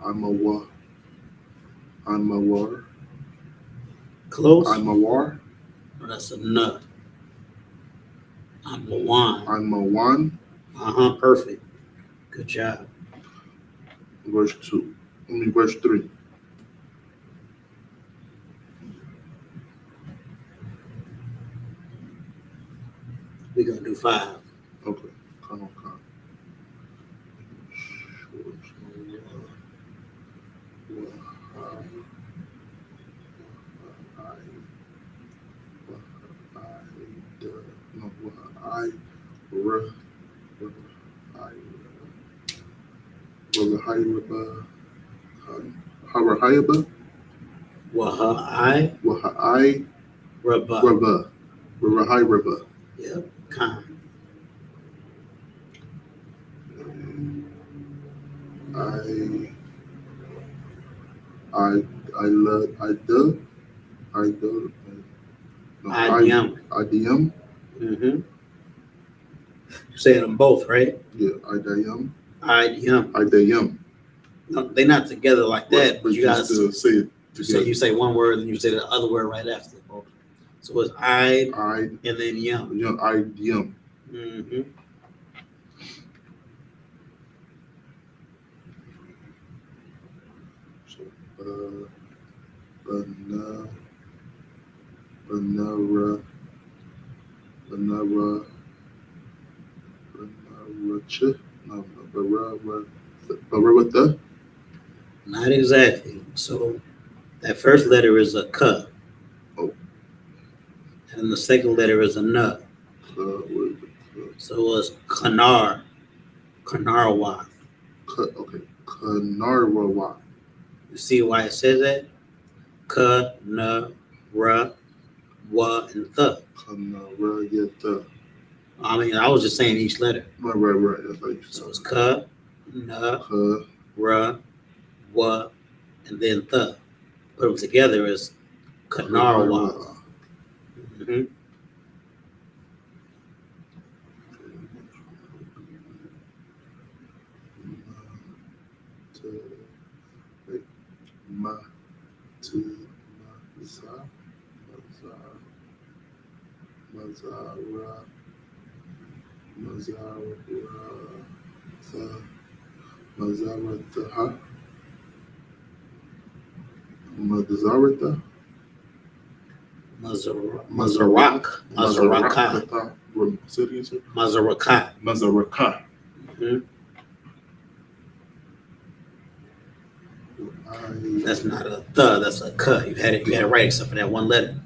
I'm a war. Close? I'm a war. That's a nut. I'm a one. I'm a one. Perfect. Good job. Verse 2. Verse 3. We're going to do 5. Okay. Come on. Wahai. Yep. Con. IDM. Mm-hmm. You saying them both, right? Yeah, IDM. IDM. No, they're not together like that, but you got to say it together. You say one word and you say the other word right after. So it's I and then yum. IDM. Mm-hmm. So, Banara, Not exactly. So that first letter is a K. Oh. And the second letter is a N. So it's Kanar. Kanarwa. Okay. Kanarwa. You see why it says that? Ka, na, ra, wa, and th. I mean, I was just saying each letter. Right. That's how you say. So it's ka, na, ra, wa, and then th. Put them together is Kanarwa. Mm-hmm. Mazaraka. Mm-hmm. That's not a th, that's a k. You had it right except for that one letter.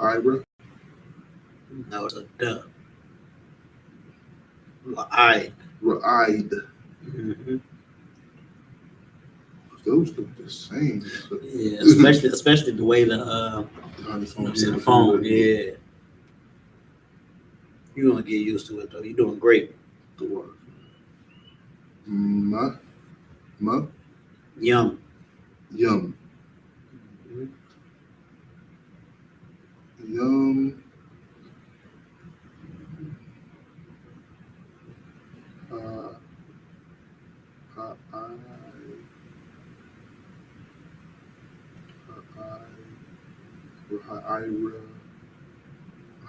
Ira? No, it's a duh. Ra'id. Mm-hmm. Those look the same. Yeah, especially the way the phone. Yeah. You're gonna get used to it though. You're doing great. Yum. Yum. Mm-hmm. Yum.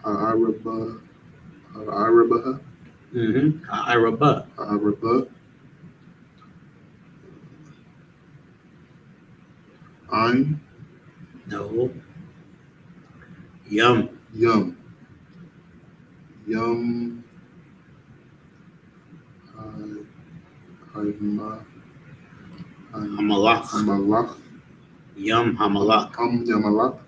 Ha'irabaha. Ha'iraba. Ha'iraba. Ein. No. Yum. Yum. Yum. Hamalak. Hamalak. Yum Hamalak. Yamalak.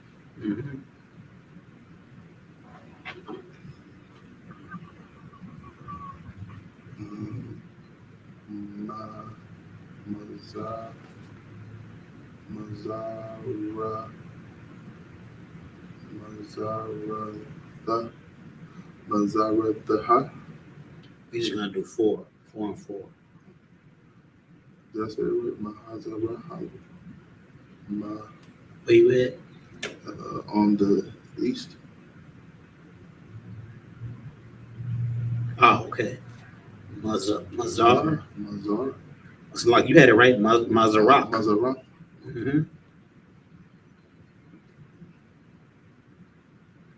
Mazarataha. We're just gonna do 4 and 4. Did I say it right? Mahazaraha. Where you at? On the east. Oh, okay. Mazar. Mazar. It's like you had it right. Mazarak. Mazarak.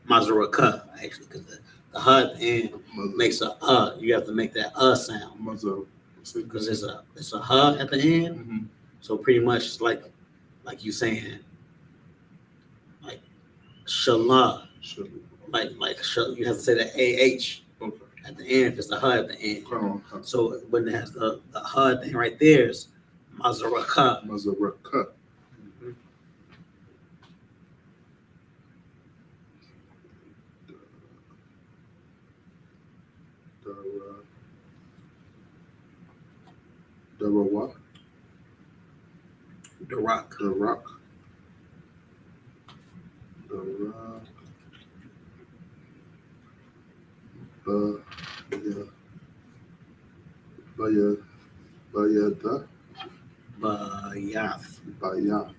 Mazaraka, actually, because the H at the end makes a you have to make that sound. Mazar. Because it's a H at the end. So pretty much it's like you saying like Shalah. Like you have to say the AH at the end if it's a H at the end. So when it has the H at the end right there is Mazaraka. Mazaraka. Darawak. The Rock. The Rock. The Rock. Bayada. Bayath. Bayath.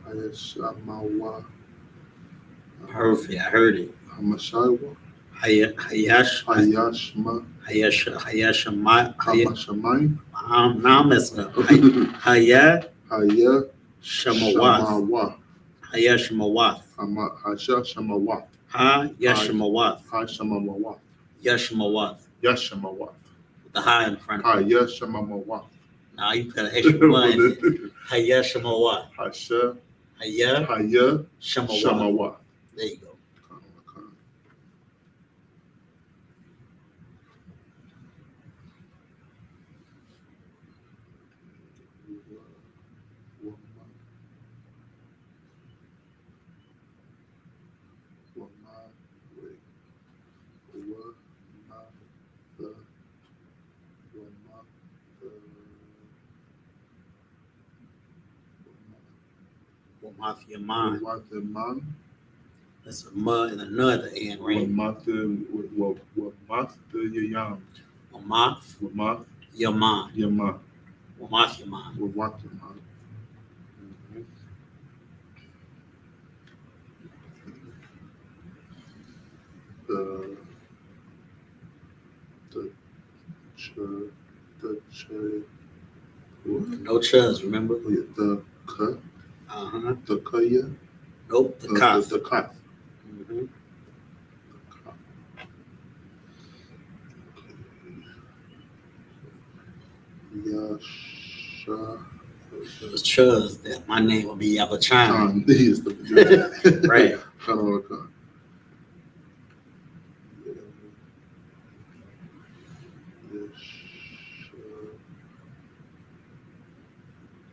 Ayashamawa. Perfect. I heard it. Hamashawa. Hayashma. Hamashamai. Now I'm messing up. Hayashamawath. Hayashamawath. Hayashamawath. Hayashamawath. Hayashamawath. Yashamawath. Yashamawath. With the high in front of it. Hayashamawath. Now you put an extra one in it. Hayashamawath. Hayashamawath. There you go. Yaman. That's a ma and a n at the end, right? Wamath Yayam. Wamath Yaman. Yaman. Wamath Yaman. Wamath Yaman. No chuz, remember? The ka. The kaya. Nope, the kaf. The kaf. Yasha. It was chuz that my name would be Yabachan. Right.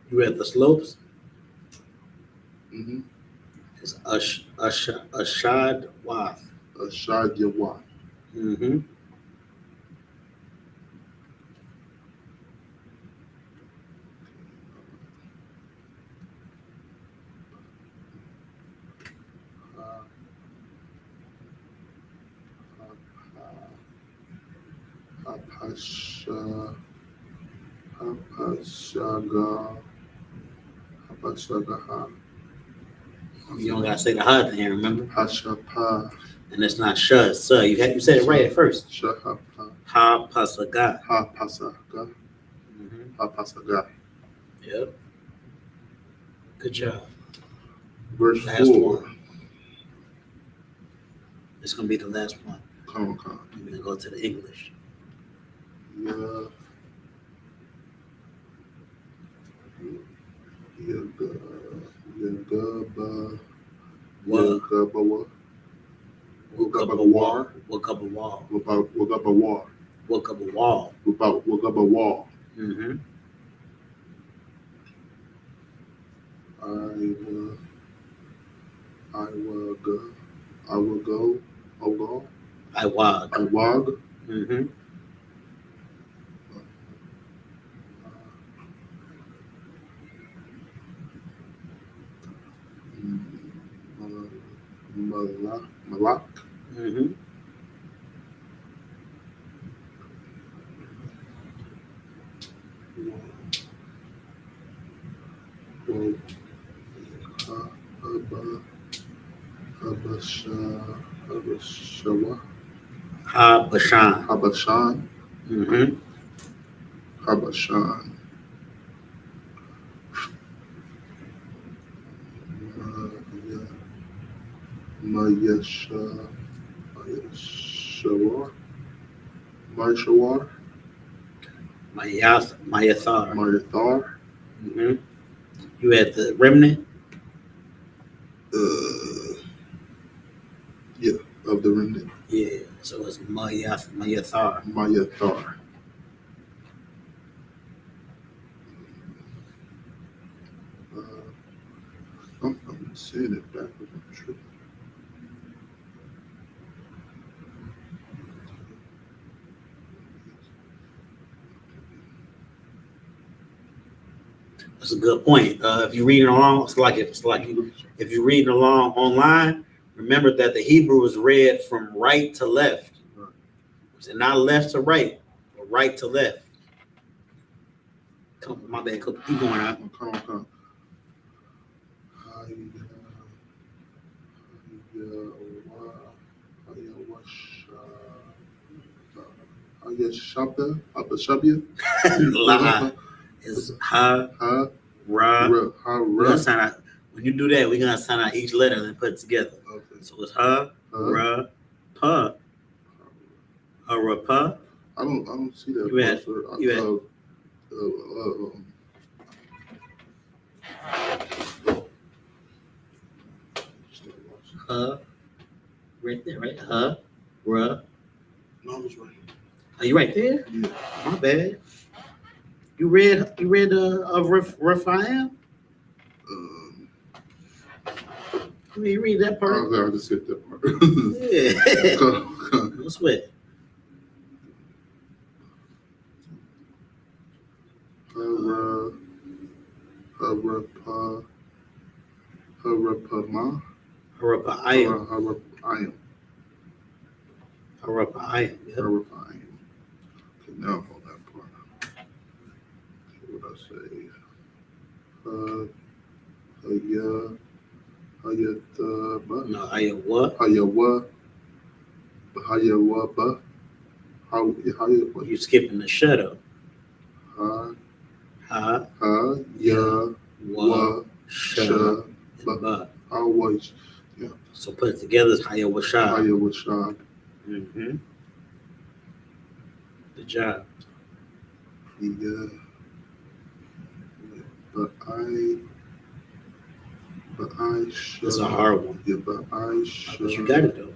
You at the slopes? It's Ashad Wath. Ashad Yawath. You don't gotta say the hard thing, remember? Hashapa. And it's not sh, it's su. You said it right at first. Shahapa. Ha pasaga. Ha-pasaga. Ha-pasaga. Yep. Good job. Verse Last 4. one. It's gonna be the last one. Come on. We're gonna go to the English. Yeah. Yagaba. What? Yagabawa. Woke up a wall. Woke up a wall. Wagabawa. Woke up a wall. Wagabawa. Mm-hmm. I will go. Iwag. Iwag. Mm-hmm. Malak. Mm-hmm. Habashawa. Habashan. Habashan. Mm-hmm. Habashan. Mayashawar. Mayathar. Mayathar. Mm-hmm. You had the remnant. Yeah, of the remnant. Yeah. So it's Mayathar. Mayathar. I'm saying it backwards. I'm tripping. That's a good point. If you're reading along, if you're reading along online, remember that the Hebrew is read from right to left. So not left to right, but right to left. Come, my bad. Keep going out. Come. I.S.U.P.K. La is ha ra. We're gonna sign out. When you do that, we're gonna sign out each letter and put it together. Okay. So it's ha ra pa. Pa. I don't see that. You had. Right there, right? Ra. No, I was right. Are you right there? Yeah. My bad. You read of Raphael? You read that part? I just hit that part. Yeah. Come. No sweat. Harapama. Harapayim. Okay, now I'm on that part. What I say? No, Iowa. Hayawaba. How You skipping the shut up. Wa sha ba. always. Yeah. So put it together as Hayawashah. Hayawashah. Mm-hmm. Good job. Yeah. But I shall. It's a hard one. Yeah, but I shall. But you got it though.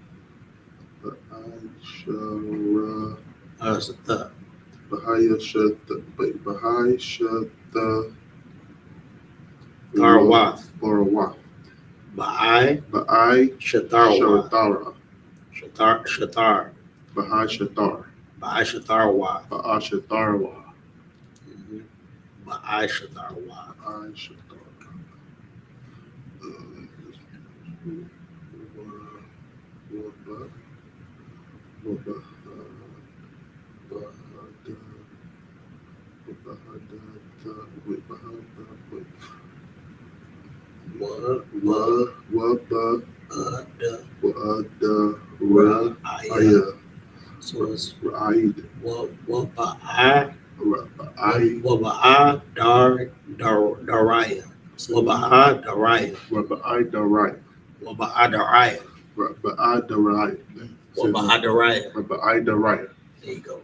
But I shall. It's a th. Bahaya Shata. Bahaya Shata. Tharwath. Tharwath. Ba'ai. Shatara. Shatar. Bahai Shatar. Ba'ai Shatarwath. Bahai Shatarwa. Ba'ai Shatarwath. Bahai Shatar. Ra'aya. So it's Ra'id. Waba'a Ra'id. Waba'a Daraya. Waba'a Daraya. Ra'id. Darai. Waba'a Daraya. Ra'id. Darai. Waba'a Daraya. Ra'id. Darai. There you go.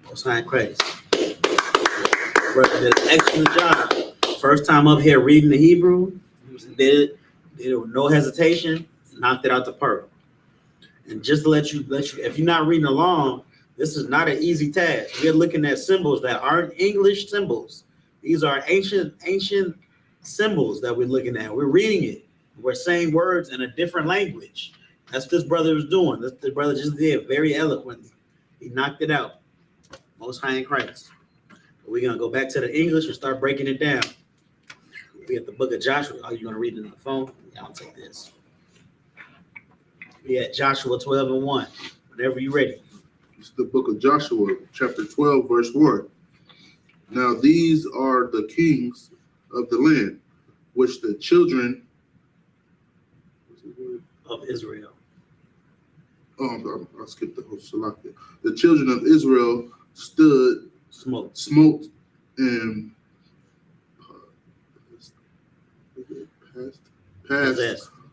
Most high Christ. Brother did an excellent job. First time up here reading the Hebrew, did it with no hesitation, knocked it out the park. And just to let you, if you're not reading along, this is not an easy task. We're looking at symbols that aren't English symbols. These are ancient symbols that we're looking at. We're reading it. We're saying words in a different language. That's what this brother was doing. This brother just did very eloquently. He knocked it out. Most high in Christ. We're going to go back to the English and start breaking it down. We at the book of Joshua. Are you going to read it on the phone? Yeah, I'll take this. We at Joshua 12:1. Whenever you're ready. It's the book of Joshua, chapter 12, verse 1. Now these are the kings of the land, which the children Of Israel. Oh, I skipped the whole Salakia. The children of Israel stood, smote, and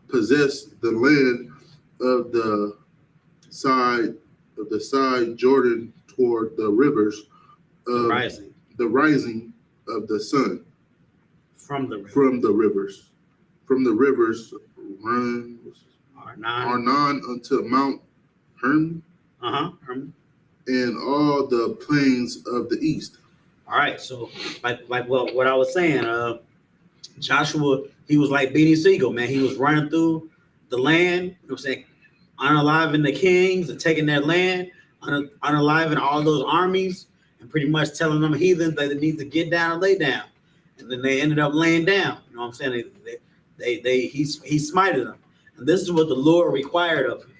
possessed the land of the side Jordan toward the rivers of the rising of the sun From the rivers run Arnon unto Mount Hermon, and all the plains of the east. All right, so what I was saying, Joshua, he was like Beanie Siegel, man. He was running through the land, you know what I'm saying, unaliving the kings and taking their land, unaliving all those armies, and pretty much telling them heathens that they need to get down and lay down. And then they ended up laying down. You know what I'm saying? He smited them. And this is what the Lord required of him.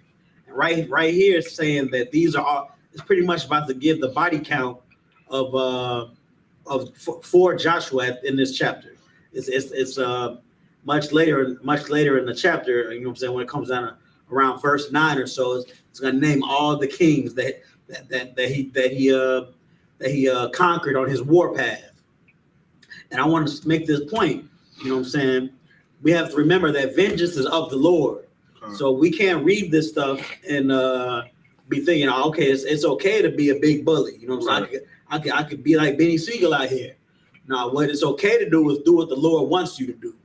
And right here it's saying that these are all, it's pretty much about to give the body count for Joshua in this chapter. It's much later in the chapter, you know what I'm saying, when it comes down to around verse 9 or so, it's gonna name all the kings that he conquered on his war path. And I want to make this point, you know what I'm saying? We have to remember that vengeance is of the Lord. So we can't read this stuff and be thinking, oh, okay, it's okay to be a big bully. You know what I'm saying? I could be like Benny Siegel out here. Now, what it's okay to do is do what the Lord wants you to do.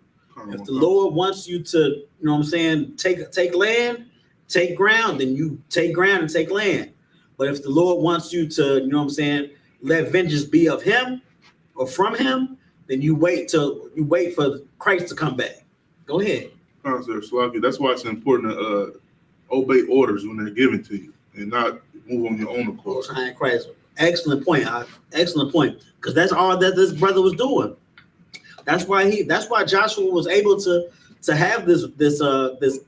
If the Lord wants you to, you know what I'm saying, take land, take ground, then you take ground and take land. But if the Lord wants you to, you know what I'm saying, let vengeance be of him or from him, then you wait for Christ to come back. Go ahead. That's why it's important to obey orders when they're given to you and not move on your own accord. Christ. Excellent point. Excellent point. Because that's all that this brother was doing. That's why Joshua was able to have this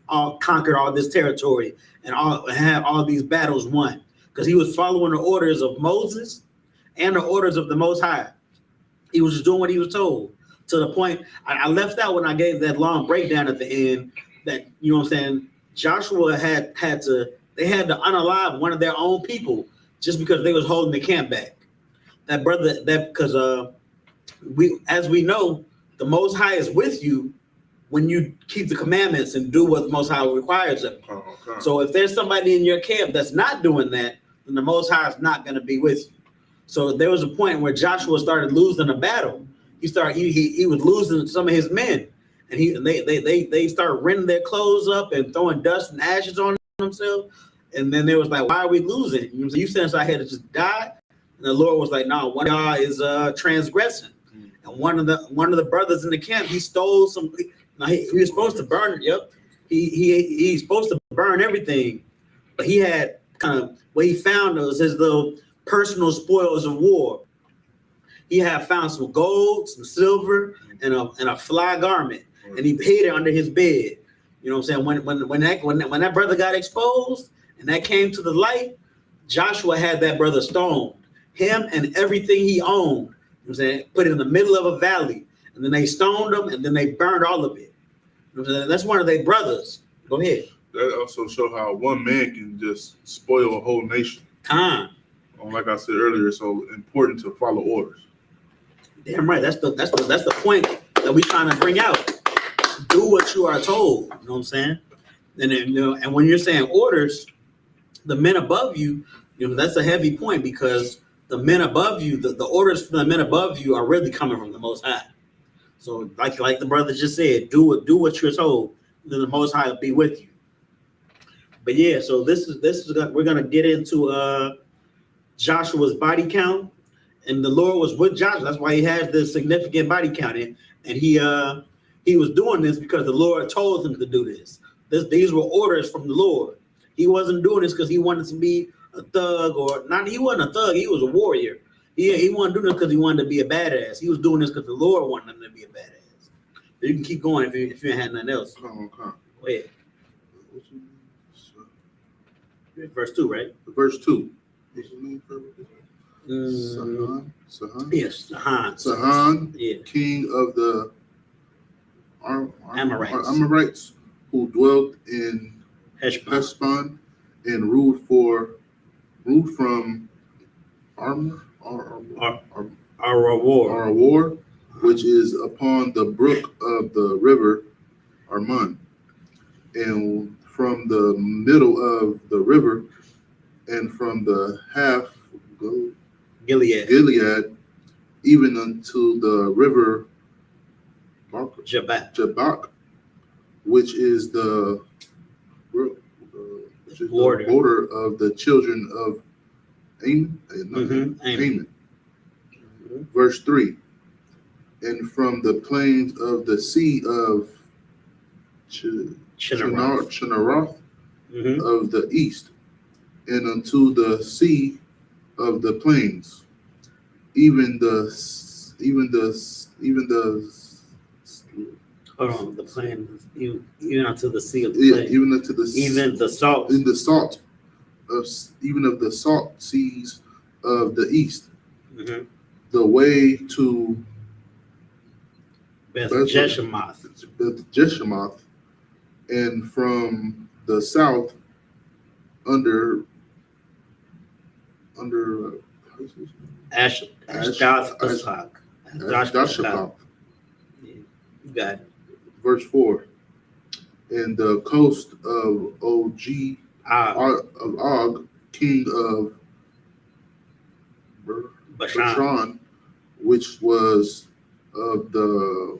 all conquered all this territory and have all these battles won. Because he was following the orders of Moses and the orders of the Most High. He was just doing what he was told. To the point, I left out when I gave that long breakdown at the end that, you know what I'm saying, Joshua had to unalive one of their own people just because they was holding the camp back. Because as we know, the Most High is with you when you keep the commandments and do what the Most High requires of you. So if there's somebody in your camp that's not doing that, then the Most High is not going to be with you. So there was a point where Joshua started losing a battle. He was losing some of his men, and they started rending their clothes up and throwing dust and ashes on themselves. And then they was like, "Why are we losing? You sent us out here to just die?" And the Lord was like, "No, one of y'all is transgressing." And one of the brothers in the camp, he stole some. He was supposed to burn it. Yep, he's supposed to burn everything, but he had kind of what he found was his little personal spoils of war. He had found some gold, some silver, and a fly garment, and he hid it under his bed. You know what I'm saying? When that brother got exposed and that came to the light, Joshua had that brother stoned, him and everything he owned. You know what I'm saying? Put it in the middle of a valley, and then they stoned him, and then they burned all of it. You know what I'm saying? That's one of their brothers. Go ahead. that also show how one man can just spoil a whole nation. Like I said earlier, it's so important to follow orders. Damn right. That's the point that we trying to bring out. Do what you are told. You know what I'm saying? And then, and when you're saying orders, the men above you, that's a heavy point, because the men above you, the orders from the men above you are really coming from the Most High. So like the brother just said, do what you're told, then the Most High will be with you. But yeah, so this is we're gonna get into Joshua's body count, and the Lord was with Joshua. That's why he has this significant body count, and he was doing this because the Lord told him to do this. These were orders from the Lord. He wasn't doing this because he wanted to be a thug, or not. He wasn't a thug. He was a warrior. He wasn't doing this because he wanted to be a badass. He was doing this because the Lord wanted him to be a badass. But you can keep going if you ain't had nothing else. Okay. Go ahead. Verse 2, right? Verse 2. What's his name? Sahan. Yes, Sahan. Sahan, Yeah. king of the Amorites. Amorites, who dwelt in Heshbon and ruled from Arwar, which is upon the brook of the river Arman, and from the middle of the river, and from the half Gilead, even unto the river Jabbok, which is the border of the children of Ammon. Ammon. Verse 3. And from the plains of the sea of Chinnaroth of the east, and unto the sea of the plains, even the plains, even unto the sea of the plains, even unto the even the salt, in the salt of even of the salt seas of the east, the way to Beth Jeshemoth, and from the south under Ashgath. You got it. Verse 4. And the coast of Og, king of Bashan, which was of the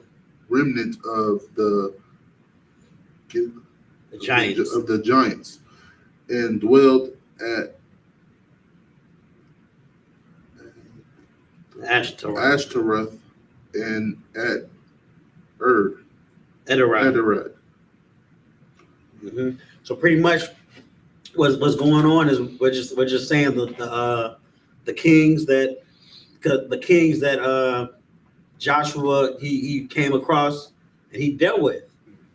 remnant of the giants, and dwelled at Ashtaroth and at Edarad. So pretty much what's going on is we're just saying that the kings that Joshua he came across and he dealt with,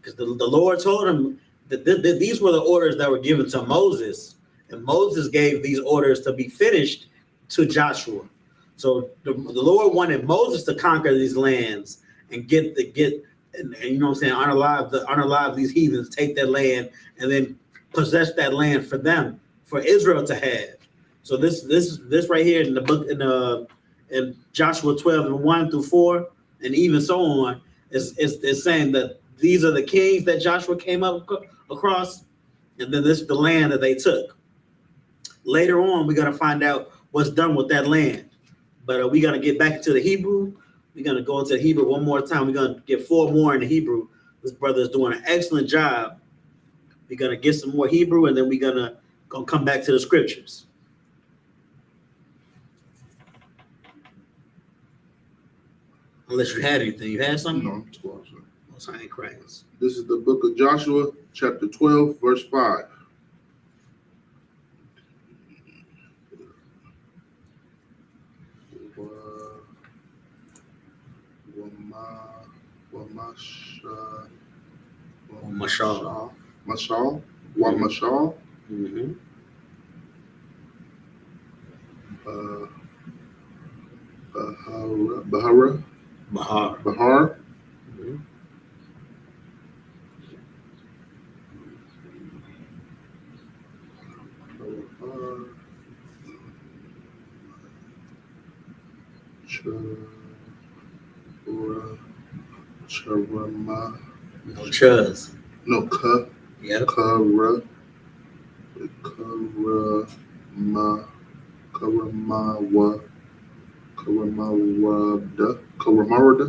because the Lord told him that these were the orders that were given to Moses, and Moses gave these orders to be finished to Joshua. So the Lord wanted Moses to conquer these lands and get and you know what I'm saying, unalive these heathens, take their land, and then possess that land for them, for Israel to have. So this right here in the book in Joshua 12:1-4, and even so on, is saying that these are the kings that Joshua came up across, and then this is the land that they took. Later on, we're gonna find out what's done with that land. But we gotta get back into the Hebrew. We're gonna go into the Hebrew one more time. We're gonna get 4 more in the Hebrew. This brother is doing an excellent job. We're gonna get some more Hebrew, and then we're gonna come back to the scriptures. Unless you had anything. You had something? No. Most I ain't Christ. This is the book of Joshua, chapter 12, verse 5. Mashal. Bahar. Charama. No chuz. No, ka. Yep. Kara. Karama. Karamawa. Karamarada. Karamarada.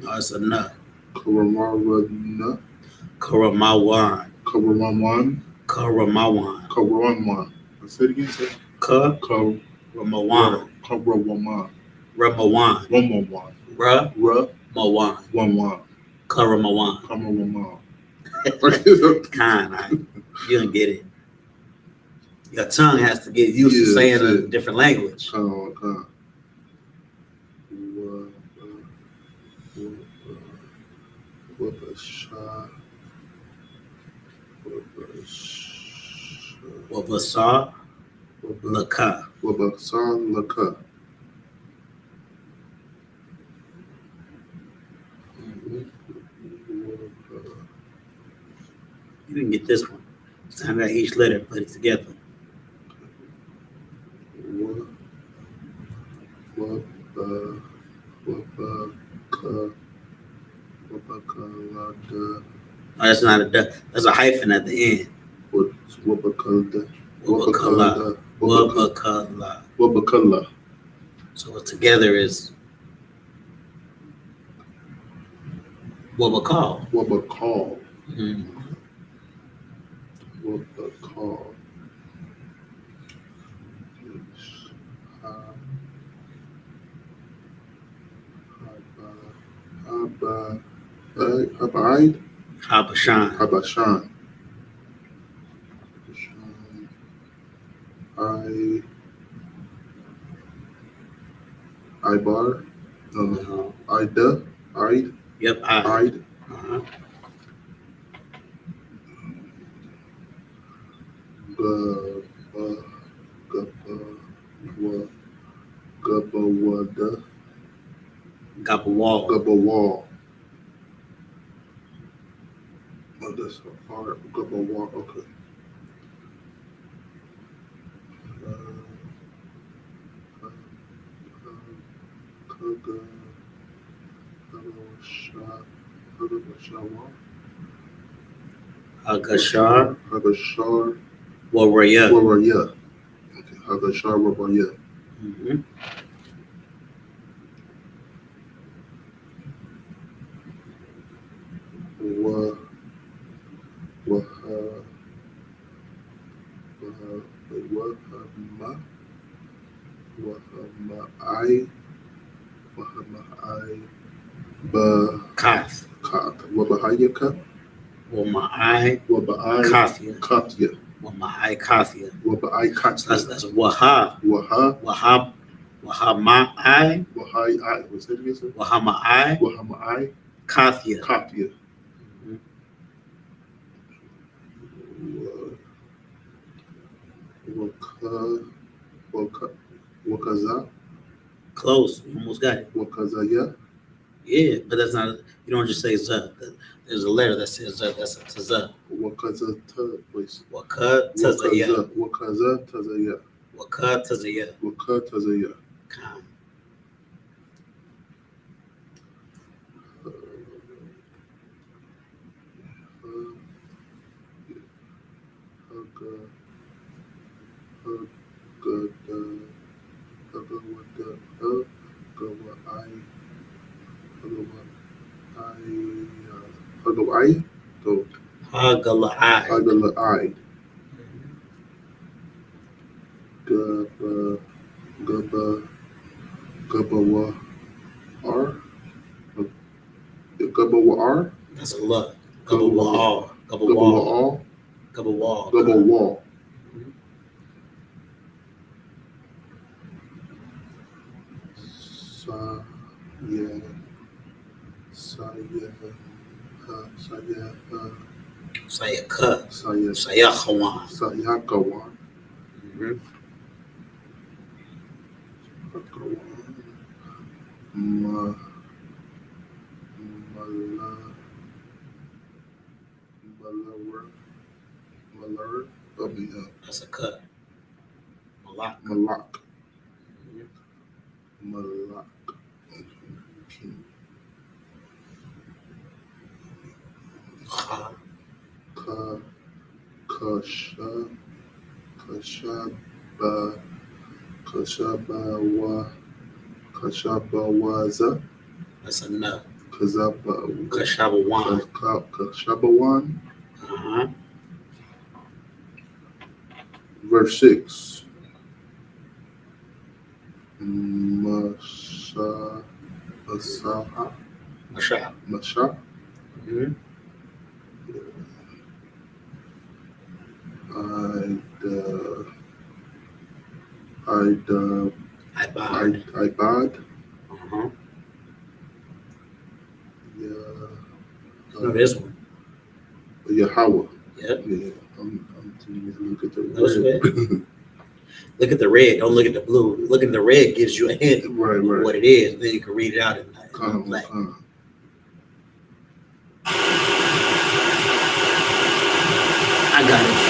No, it's a na. Karamarana. Karamawan. Karamawan. Karamawan. Karaman. Say it again, sir. Karamawan. Karaman. Ramawan. Ramawan. Ramawan. One. Karamawan. Karaman. Kind, you don't get it. Your tongue has to get used to saying a different language. Wabasa laka. Wabasa laka. You didn't get this one. It's time that each letter put it together. No, that's not a duck. That's a hyphen at the end. Wabakala. Wabakala. Wabakala. Wabakala. So what together is Wabakal. Wabakal. Mm-hmm. Wabakal. Habashan. Habashan. Ibar. No. Ida. Yep. Id. Uh-huh. Gabawada. Gabawal. Gabawal. Oh, that's hard. Gabawal. Okay. Hagashar. Hagashar. Warrior. Okay. Hagashar Warrior. Mm-hmm. Kath. Wabahayaka. Wamai Kathia. Wamai Kathia. Wabahai Kathia. That's Waha. Wahab. Wahamai. What's that again, sir? Wahamai. Kathia. Mm-hmm. Wakaza. Close. You almost got it. Wakazaya. Yeah, but that's not. You don't just say za. There's a letter that says za. That's a za. Wakaza please. Wakatazaya. Wakaza tazaya. Wakatazaya. Wakatazaya. Come. Hagalai. Gabawar. That's a lot. Gabawal. Sayakawan. That's a cut. Malak. Malak. Ka. Ka, Kasha, Kashaba, Kashabawa, Kashabawaza, That's a no. Kazaba, Kashabawan. Kashabawan. Uh-huh. Verse 6. Masha, Masaha, Masha. Masha, Mm-hmm. Ibad. Ibad, Uh-huh. yeah, No, this one. Yahweh. Yep. Yeah, I'm look at the No sweat. red. Look at the red. Don't look at the blue. Look at the red gives you a hint Right, of right. what it is. Then you can read it out in black. I got it.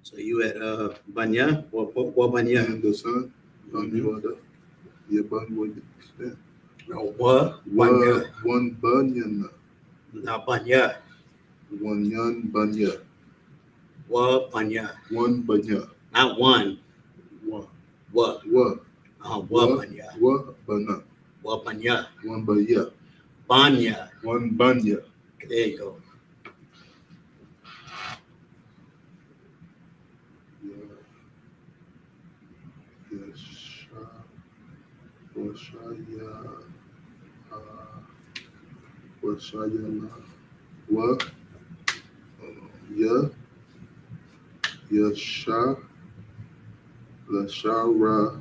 So you at Banya? What Banya? And the son, Mhm. No, what? Banya. one banyan, Not Banya. one yan banya, What Banya? one banya, Not one. wa What? wa What Banya? bana, What Banya? one baya, Banya. one banya. There you go. Washayana, wa ya yasha lashara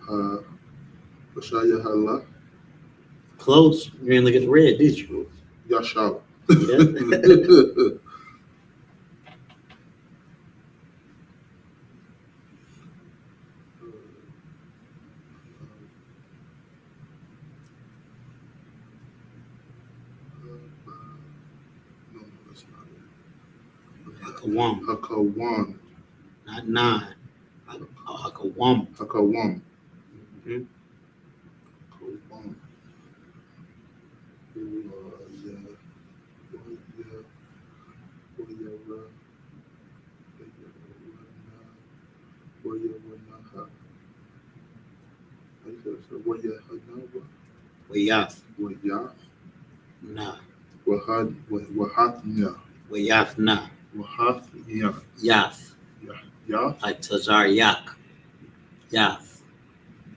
ha washayahala Close. You didn't look at the red, did you? yasha. Yeah. No, that's not it. Hakawam. Hakawan. Not nine. Hakawam. Hakawam. Mhm. Hakawam. Wayaf. Wayaf. Nah. Wahatnya. Wayaf. Nah. Wahatnya. Yaf. Yaf. Like Tazar Yak. Yaf.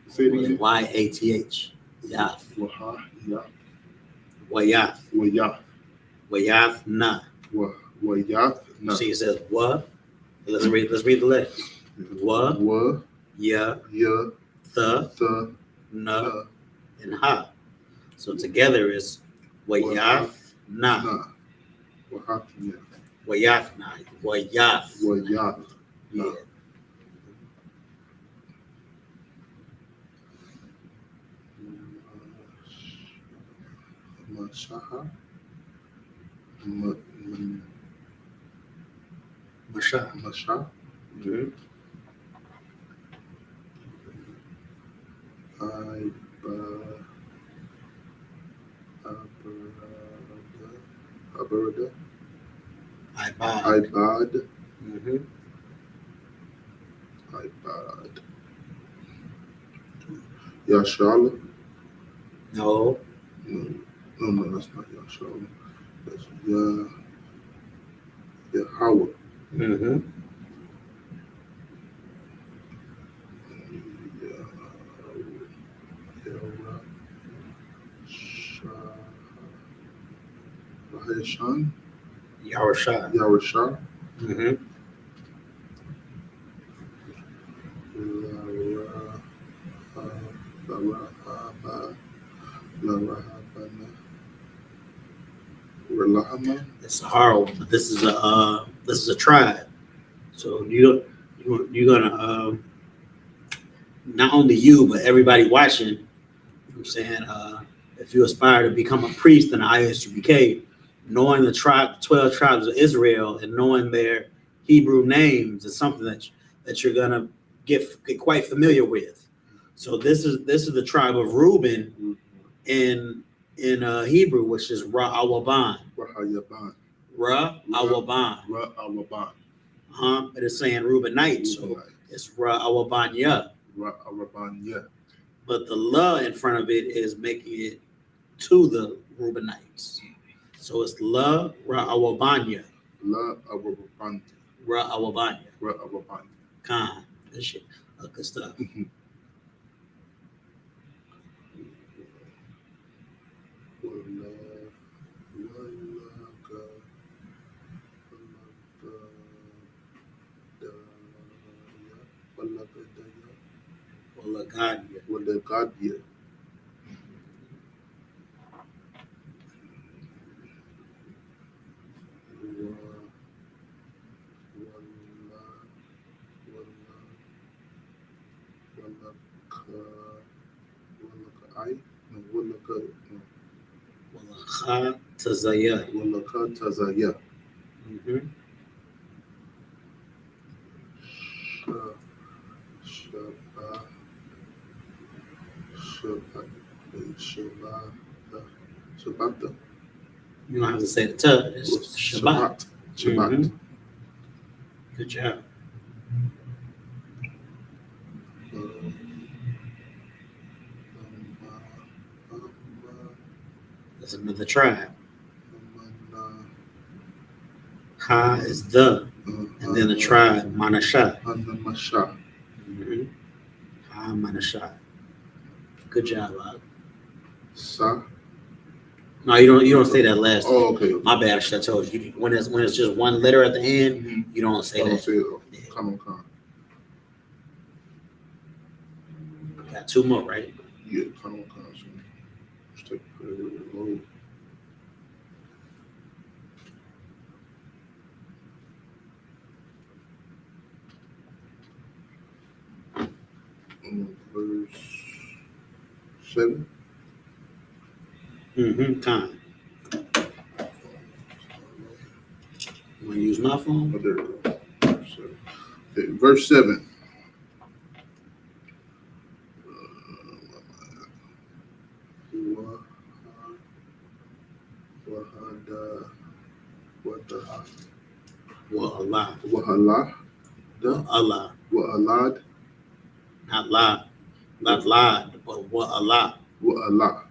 Say it again. Yath. Yaf. Wahayaf. Wayaf. Wayaf. Wayaf. Nah. Wayaf. See, it says what? Let's read the letters. Wa. Wa. Ya. Ya. The. Na. And ha. So together is Wayaf. Nah. Wahatnya. Wayaf. Nah. Wayaf. Wayaf. Yeah. Mashaha. Masha. Masha. Mm-hmm. Abarada. Ibad. Ibad. Mm-hmm. Ibad. Yashala. No. No, that's not Yashala. That's Yahweh. Mm-hmm. Yahushan. Yarashah. Yahusha. Mm-hmm. Rahama. It's horrible, but this is a tribe. So you're gonna not only you but everybody watching. You know what I'm saying, if you aspire to become a priest in the I.S.U.P.K, knowing the 12 tribes of Israel and knowing their Hebrew names is something that you're gonna get quite familiar with. So this is the tribe of Reuben in Hebrew, which is Ra-Awaban. Rahayaban. Ra-Awaban. Ra-Awaban. But it's saying Reubenites, so it's Ra-Awabanya. Ra-Awabanya. But the la in front of it is making it to the Reubenites. So it's la Ra-Awabanya. La-Awabanya. Ra-Awabanya. Ra-Awabanya. Khan. Good shit. Good stuff. Walagadia. Walakha Tazaya. Walakha Tazaya. Shabbat. You don't have to say the ta. It's Shabbat. Shabbat. Good job. That's another tribe. Ha is the, and then the tribe Manashah. Ha Manashah. Good job, Bob. Sa. No, you don't say that last. Oh, okay. My bad. I should have told you. When it's just one letter at the end, you don't say that. Say it. Come on. Got two more, right? Yeah, come on. Let's take a load. Verse 7. Time. You want to use my phone? Oh, there it goes. Okay, verse 7. Allah. Wahallah. Allah. Wa'alad. Not la. Not lad, but what Allah. Wa'allah.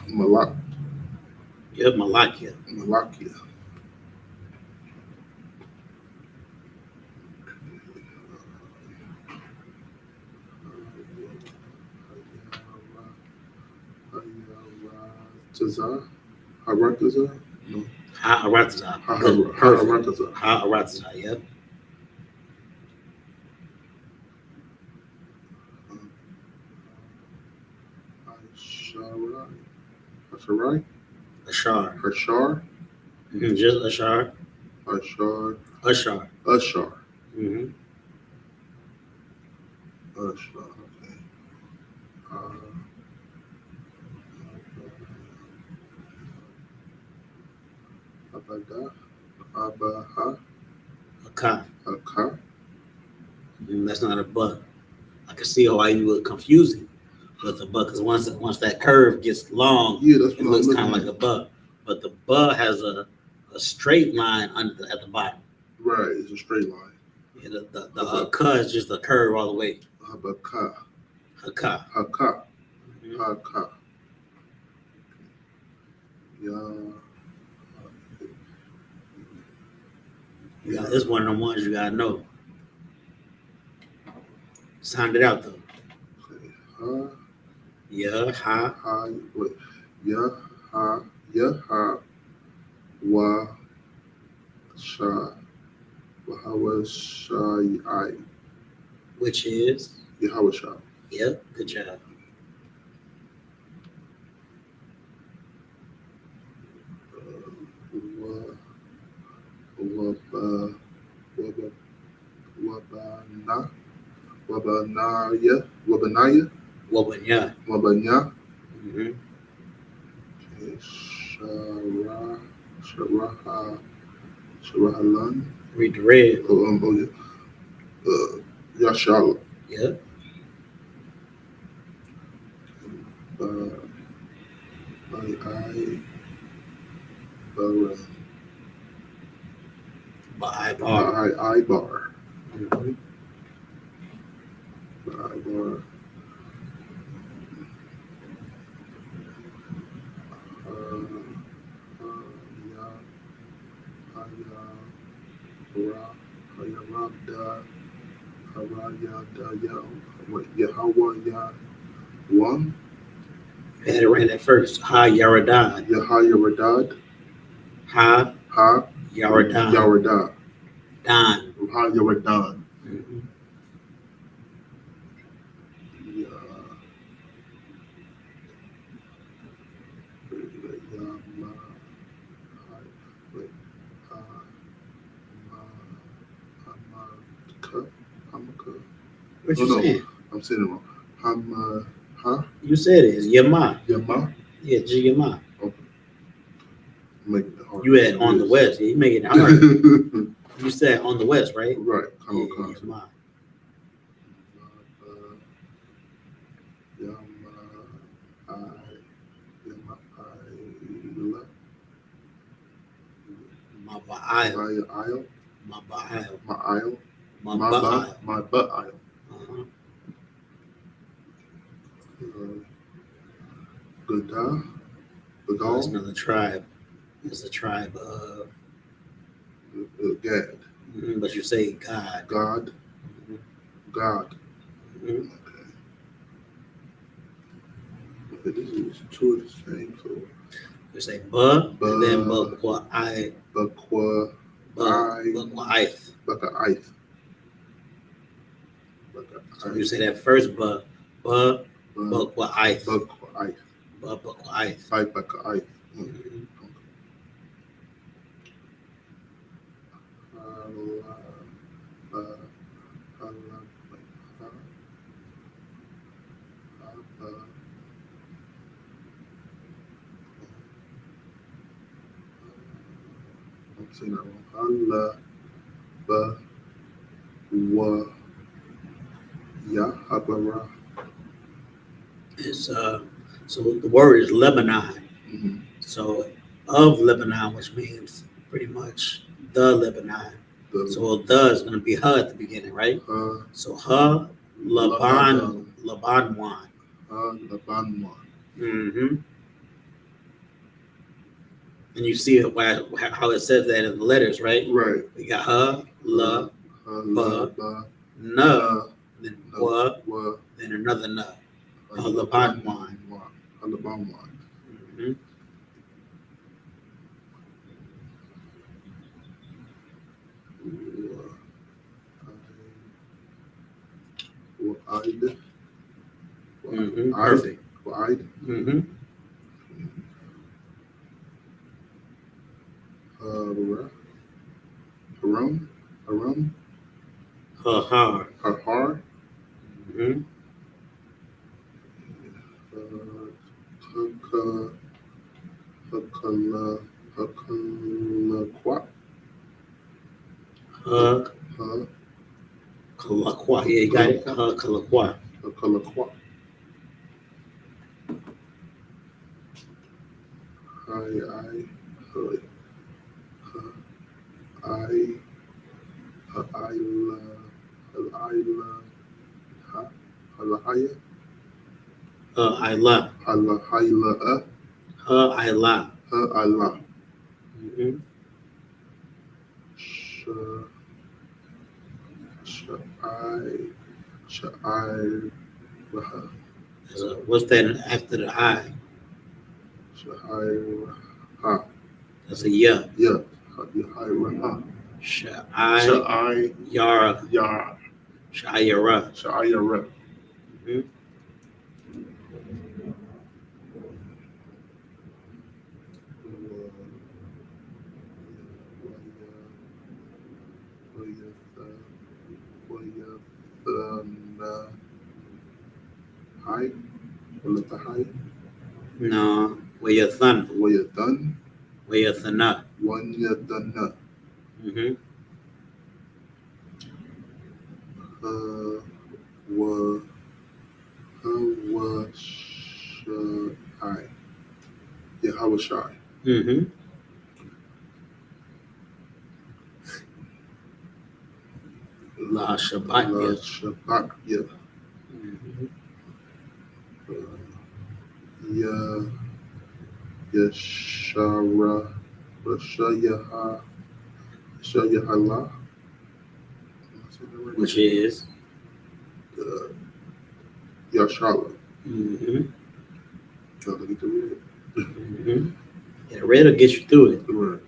Malak. Yeah, Malakia. Malakia. Haratazah? No. Ha-Aratazah. Haratazah. Ha-Aratazah, yep. Asharai? Ashar. Ashar? Just Ashar. Ashar. Ashar. Ashar. Mm-hmm. Ashar, okay. Abadah. Abaha. Aka. Aka. That's not a but. I can see why you would confuse it with a but, because once that curve gets long, Yeah, that's it what looks I'm kind of like looking a but. But the but has a straight line at the bottom. Right, it's a straight line. Yeah, the ka is just a curve all the way. Habaka. Haka. Haka. Mhm. Haka. Yeah, this one of the ones you gotta know. Sound it out though. Okay. Yeah, ha. Ha. Wait. Yeah. Ha Yaha Wa Sha Wahawa Shai which is, Yahweh Shah. yep, good job. Wabanaya Wabanya. Wabanya Mm-hmm. Sharahalan Read the red. Yashala Yep. By bar. Ibar Mm-hmm. Ibar Yahweh One You had it right at first. Ha Yaradan. Yahayaradad Ha Ha Yaradan. Yaradad Dan. Ha Yaradan Mm-hmm. What you saying? I'm saying it wrong. You said it. It's Yama. Yama. Yeah, G Yama. Making it hard. You had on the west. Yeah, you making it hard. You said on the west, right? Right. Yeah, Come Yama. Maba'il. Maba'il. Maba'il. My butt aisle. Uh-huh. Gadal. That's another tribe. It's a tribe of, Gad. but you say God. God. Mhm. God. Mhm. Okay, this is two of the same. So You say ba, and then Baqa'ith. Baqa'ith. Baqa'ith. So you say that first ba, Baqa'ith. Baqa'ith. Baqa'ith. Baqa'ith. Mhm. I'm saying that wrong. Yahabara. It's so the word is Lebanon. Mm-hmm. So of Lebanon, which means pretty much the Lebanon. So the is gonna be ha at the beginning, right? So ha Labanwan. Labanwan. Mm-hmm. And you see it how it says that in the letters, right? Right. We got ha, la, ba, na, then wa, then another na. Labanwan. Mm-hmm. Mm-hmm. Perfect. Mm-hmm. Haram. Hahar. Hahar. Mm-hmm. Hakalaqua. Kalaqua. Yeah, you got it. Kalaqua. Hakalaqua. Ayla. Ayla. Mm-hmm. So what's that after the I? Shahira. That's a yeah. Yeah. Shahira. Shai Yara. Yara. Shayara. Shahira. Mhm. Hi. High. No. Wayathan. Wayathan. Wayathana. Wanyatana. Mm-hmm. Wa. Hawashai. Yeah, Hawashai. Mm-hmm. La Shabbat. La Yeah. Shabbat. Yeah. Mm-hmm. Ya. Yashara. Rashayaha. Shayahala. Which is. Yashala. Mm-hmm. Gotta get to read it. Mm-hmm. Yeah, red will get you through it. Right.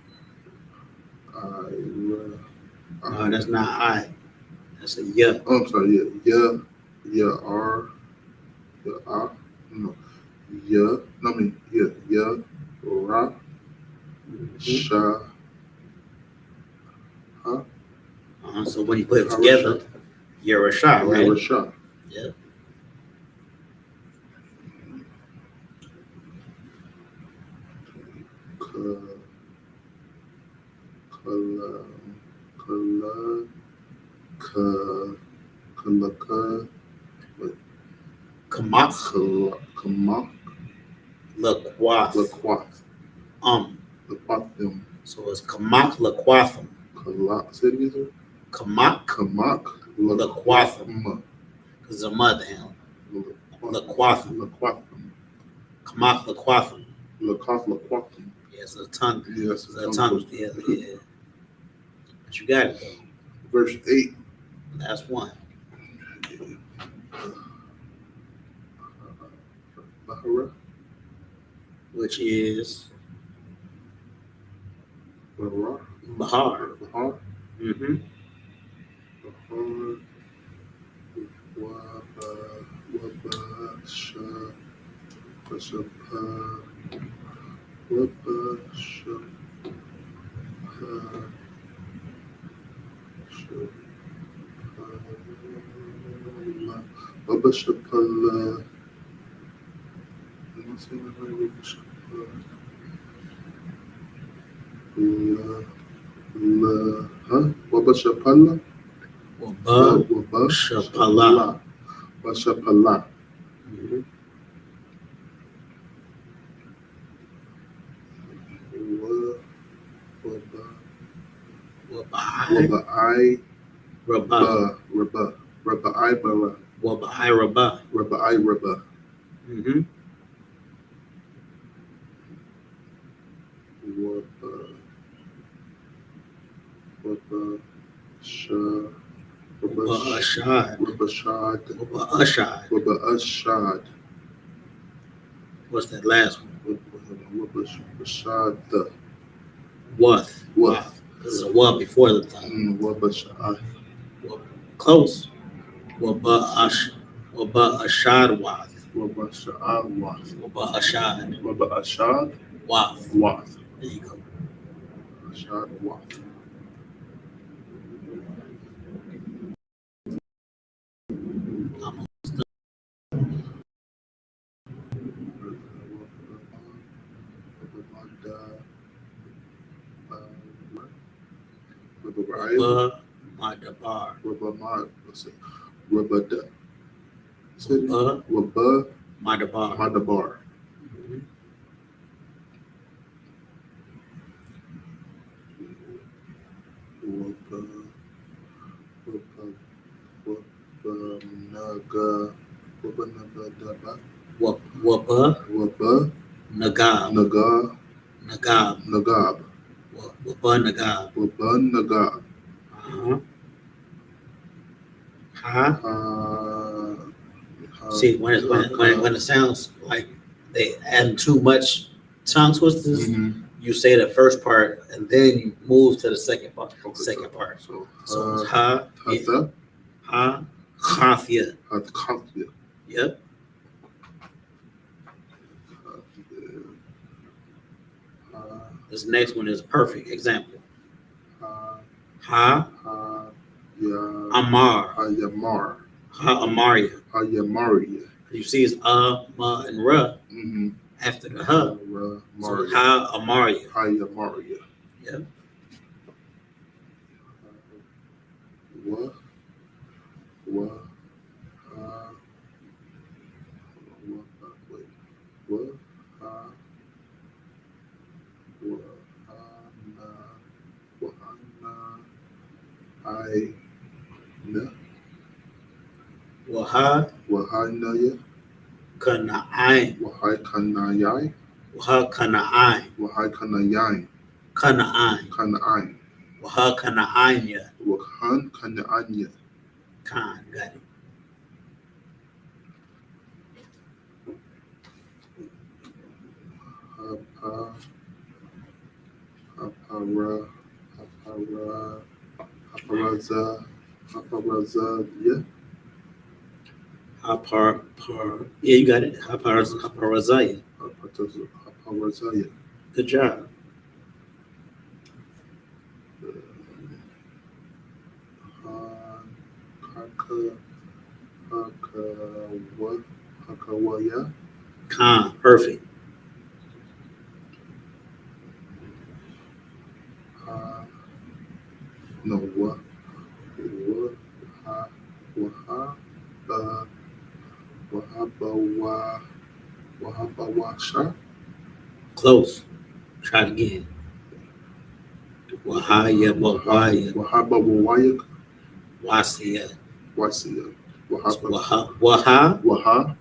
No, that's not I. That's a yeah. Oh, I'm sorry. Yeah. R. No. Yeah. No, I mean, yeah. Yeah. Ra. Sha. So when you put it together, you're a shot, right? You're a shot. Yeah. Kamak. Laquath. Laquathim. So it's Kamak Laquathim. Say it again, sir. Kamak Laquathim. Because it's a mother him. Laquathim. Kamak Laquathim. Laquathim. Yeah, it's a tongue. Yes, it's a tongue. Yeah. But you got it though. Verse 8. That's one. Bahara. Which is Bahar. Bahar. Bahar. Mm-hmm. Bahar. Wabasha. Basapa. Wabasha. Wabashapala. Wabashapala. Wabashapala. Wabashapala. Mm-hmm. Wabai. Rabba. Wabai Bara. Wabai Rabba. Wabai Rabba. Mm-hmm. Ashad. What's that last one? Wath. This is a wa before the tongue. Close. Ashad Wath. Ashad Wath. There you go. Ashad Wath. Madabar. Madabar. Waba Nagab. Nagab. Waba Nagab. See, when it sounds like they add too much tongue twisters, Mm-hmm. you say the first part and then you move to the second part. Second part. So, So it's ha, Hatha, ha, khafia. Hatkafia, Yep. This next one is a perfect example. Ha, amar, Hayamar, ha, amaria. Hayamaria. You see it's ma, and ra Mm-hmm. after the ha. So it's ha, amaria. Hayamaria. Yep. What? What? Wait. What? Waha, Wahanaya, kana'ain. Wahakanayai, Waha, kana'ain. Wahakanayai, Kana'ain. Kanai, Waha, kana'ainya. Wahan Kananya, Khan, got it. Haparaza, Yeah, you got it. Haparazaya. Haparazaya, Good job. Hakawaya, Khan, perfect. no, Wahabawasha, Close. Try it again. Wahaya, Wahaya, Wahabawayak, Wasiya. Wasia, Waha, Waha,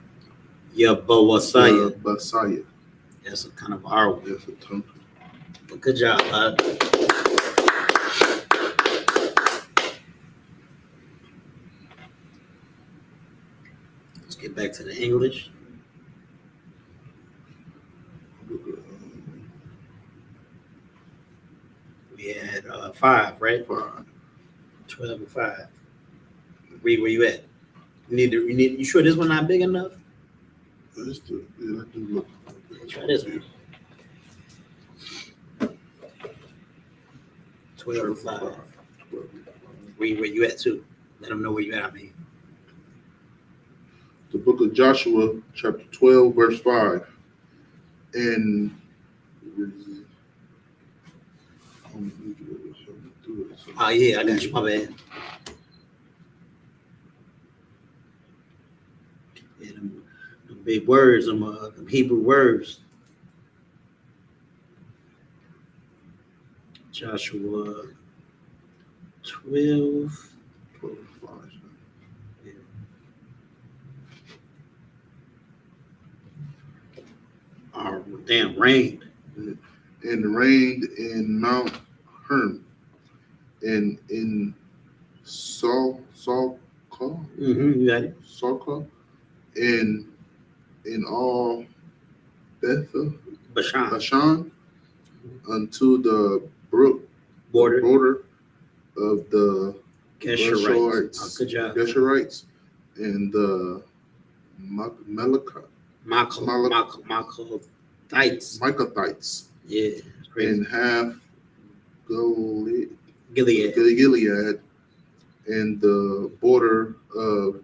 Yabawasaya. Basaya. That's a kind of R word. Yes, a tongue. But good job, bud. Let's get back to the English. We had 5, right? 12 and 5. Read where you at. You sure this one not big enough? Let's do it. Yeah, let's do look. Try this one. 12 and 5. Read where you at too. Let them know where you at. I mean, The book of Joshua, chapter 12, verse 5. And oh yeah, I got you. My bad. Yeah, them big words, them Hebrew words. Joshua 12. 12, 5. Oh, damn, rained. And reigned in Mount Herm, and in Salka, You got it. Salka, and in all Bashan. Bashan, unto the brook border of the Geshurites. Oh, good job. Geshurites, and the Micathites, Yeah, crazy. and half Gilead. Gilead, and the border of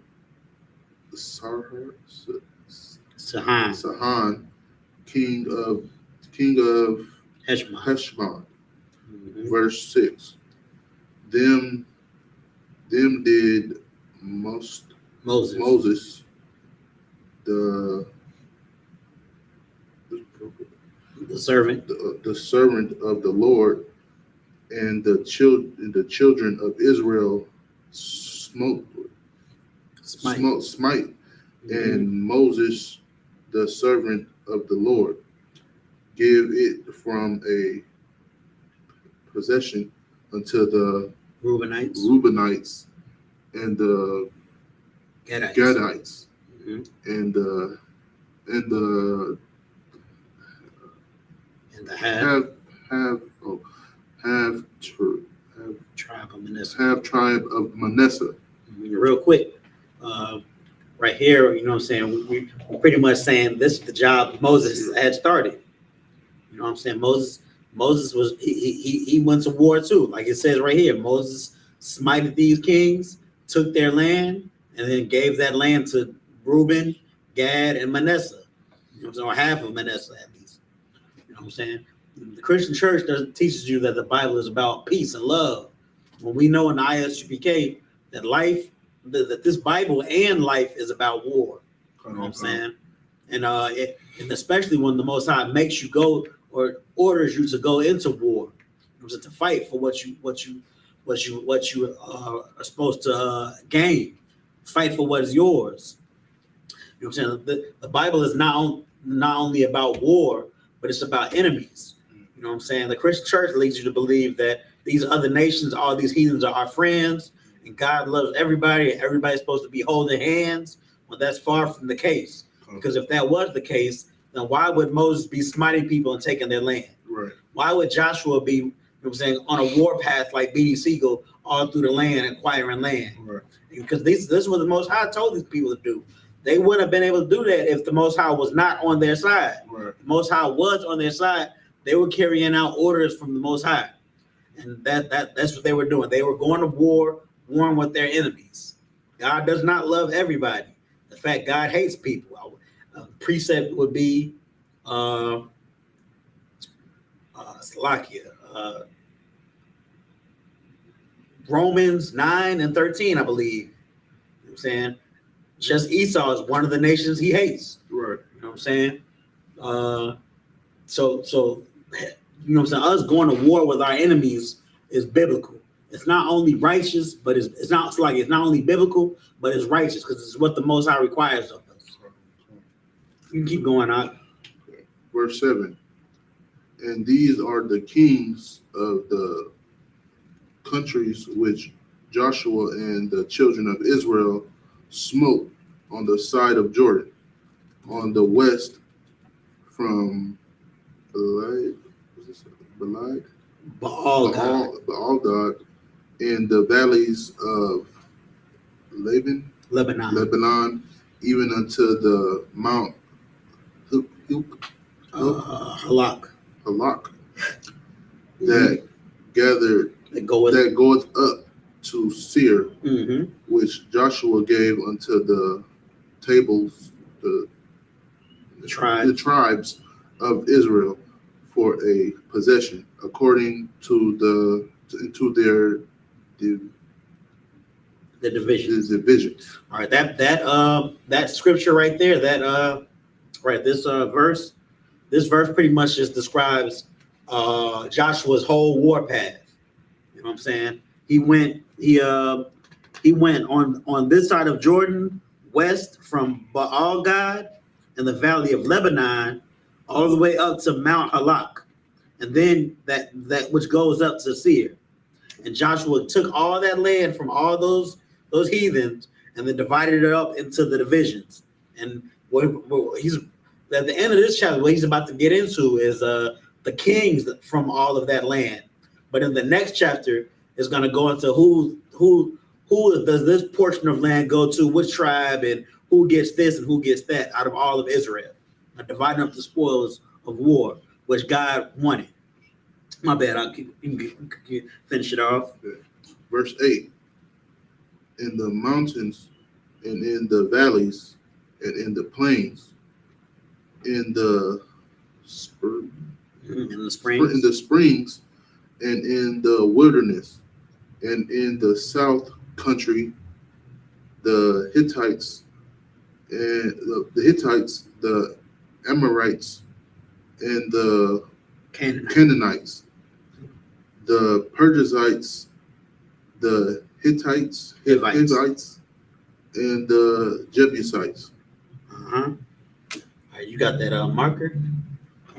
Sahan, king of Heshbon. Verse 6. Them did Moses the servant, the servant of the Lord, and the children of Israel smite. And Moses, the servant of the Lord, give it from a possession unto the Reubenites and the Gadites, and the And the tribe of Manasseh. half tribe of Manasseh. Real quick, right here, you know what I'm saying? We're pretty much saying this is the job Moses had started. You know what I'm saying? Moses was he went to war too. Like it says right here, Moses smited these kings, took their land, and then gave that land to Reuben, Gad, and Manasseh. You know what I'm saying? Or half of Manasseh at least. You know what I'm saying? The Christian church teaches you that the Bible is about peace and love. When we know in the I.S.U.P.K that life, that this Bible and life is about war. You know what I'm saying? And and especially when the Most High makes you go or orders you to go into war, to fight for what you are supposed to gain, fight for what is yours. You know what I'm saying? The Bible is not only about war, but it's about enemies. You know what I'm saying? The Christian church leads you to believe that these other nations, all these heathens are our friends, and God loves everybody, and everybody's supposed to be holding hands. Well, that's far from the case. Because if that was the case, then why would Moses be smiting people and taking their land? Right. Why would Joshua be, you know what I'm saying, on a war path like beating Siegel all through the land, acquiring land? Right. Because this is what the Most High told these people to do. They wouldn't have been able to do that if the Most High was not on their side. Right. The Most High was on their side. They were carrying out orders from the Most High. And that's what they were doing. They were going to war, warring with their enemies. God does not love everybody. In fact, God hates people. Precept would be Romans 9 and 13, I believe. You know what I'm saying? Just Esau is one of the nations he hates. Right. You know what I'm saying? So you know what I'm saying? Us going to war with our enemies is biblical. It's not only righteous, but it's not only biblical, but it's righteous because it's what the Most High requires of us. You can keep going on. Verse 7. And these are the kings of the countries which Joshua and the children of Israel smote on the side of Jordan, on the west from Baal-gad, in the valleys of Lebanon, even unto the Mount Halak. That goeth up to Seir, which Joshua gave unto the tables, the tribes of Israel for a possession, according to their divisions. All right, that scripture right there, this verse pretty much just describes Joshua's whole war path. You know what I'm saying? He went on this side of Jordan, west from Baal-gad in the valley of Lebanon, all the way up to Mount Halak, and then that which goes up to Seir. And Joshua took all that land from all those heathens and then divided it up into the divisions. And what he's at the end of this chapter, what he's about to get into is the kings from all of that land. But in the next chapter, is going to go into who does this portion of land go to, which tribe, and who gets this and who gets that out of all of Israel, dividing up the spoils of war, which God wanted. My bad. I'll finish it off. Verse 8. In the mountains and in the valleys and in the plains, in the springs, and in the wilderness, and in the south country, the Hittites, the Amorites, and the Canaanites, the Perizzites, the Hivites, and the Jebusites. All right, you got that marker?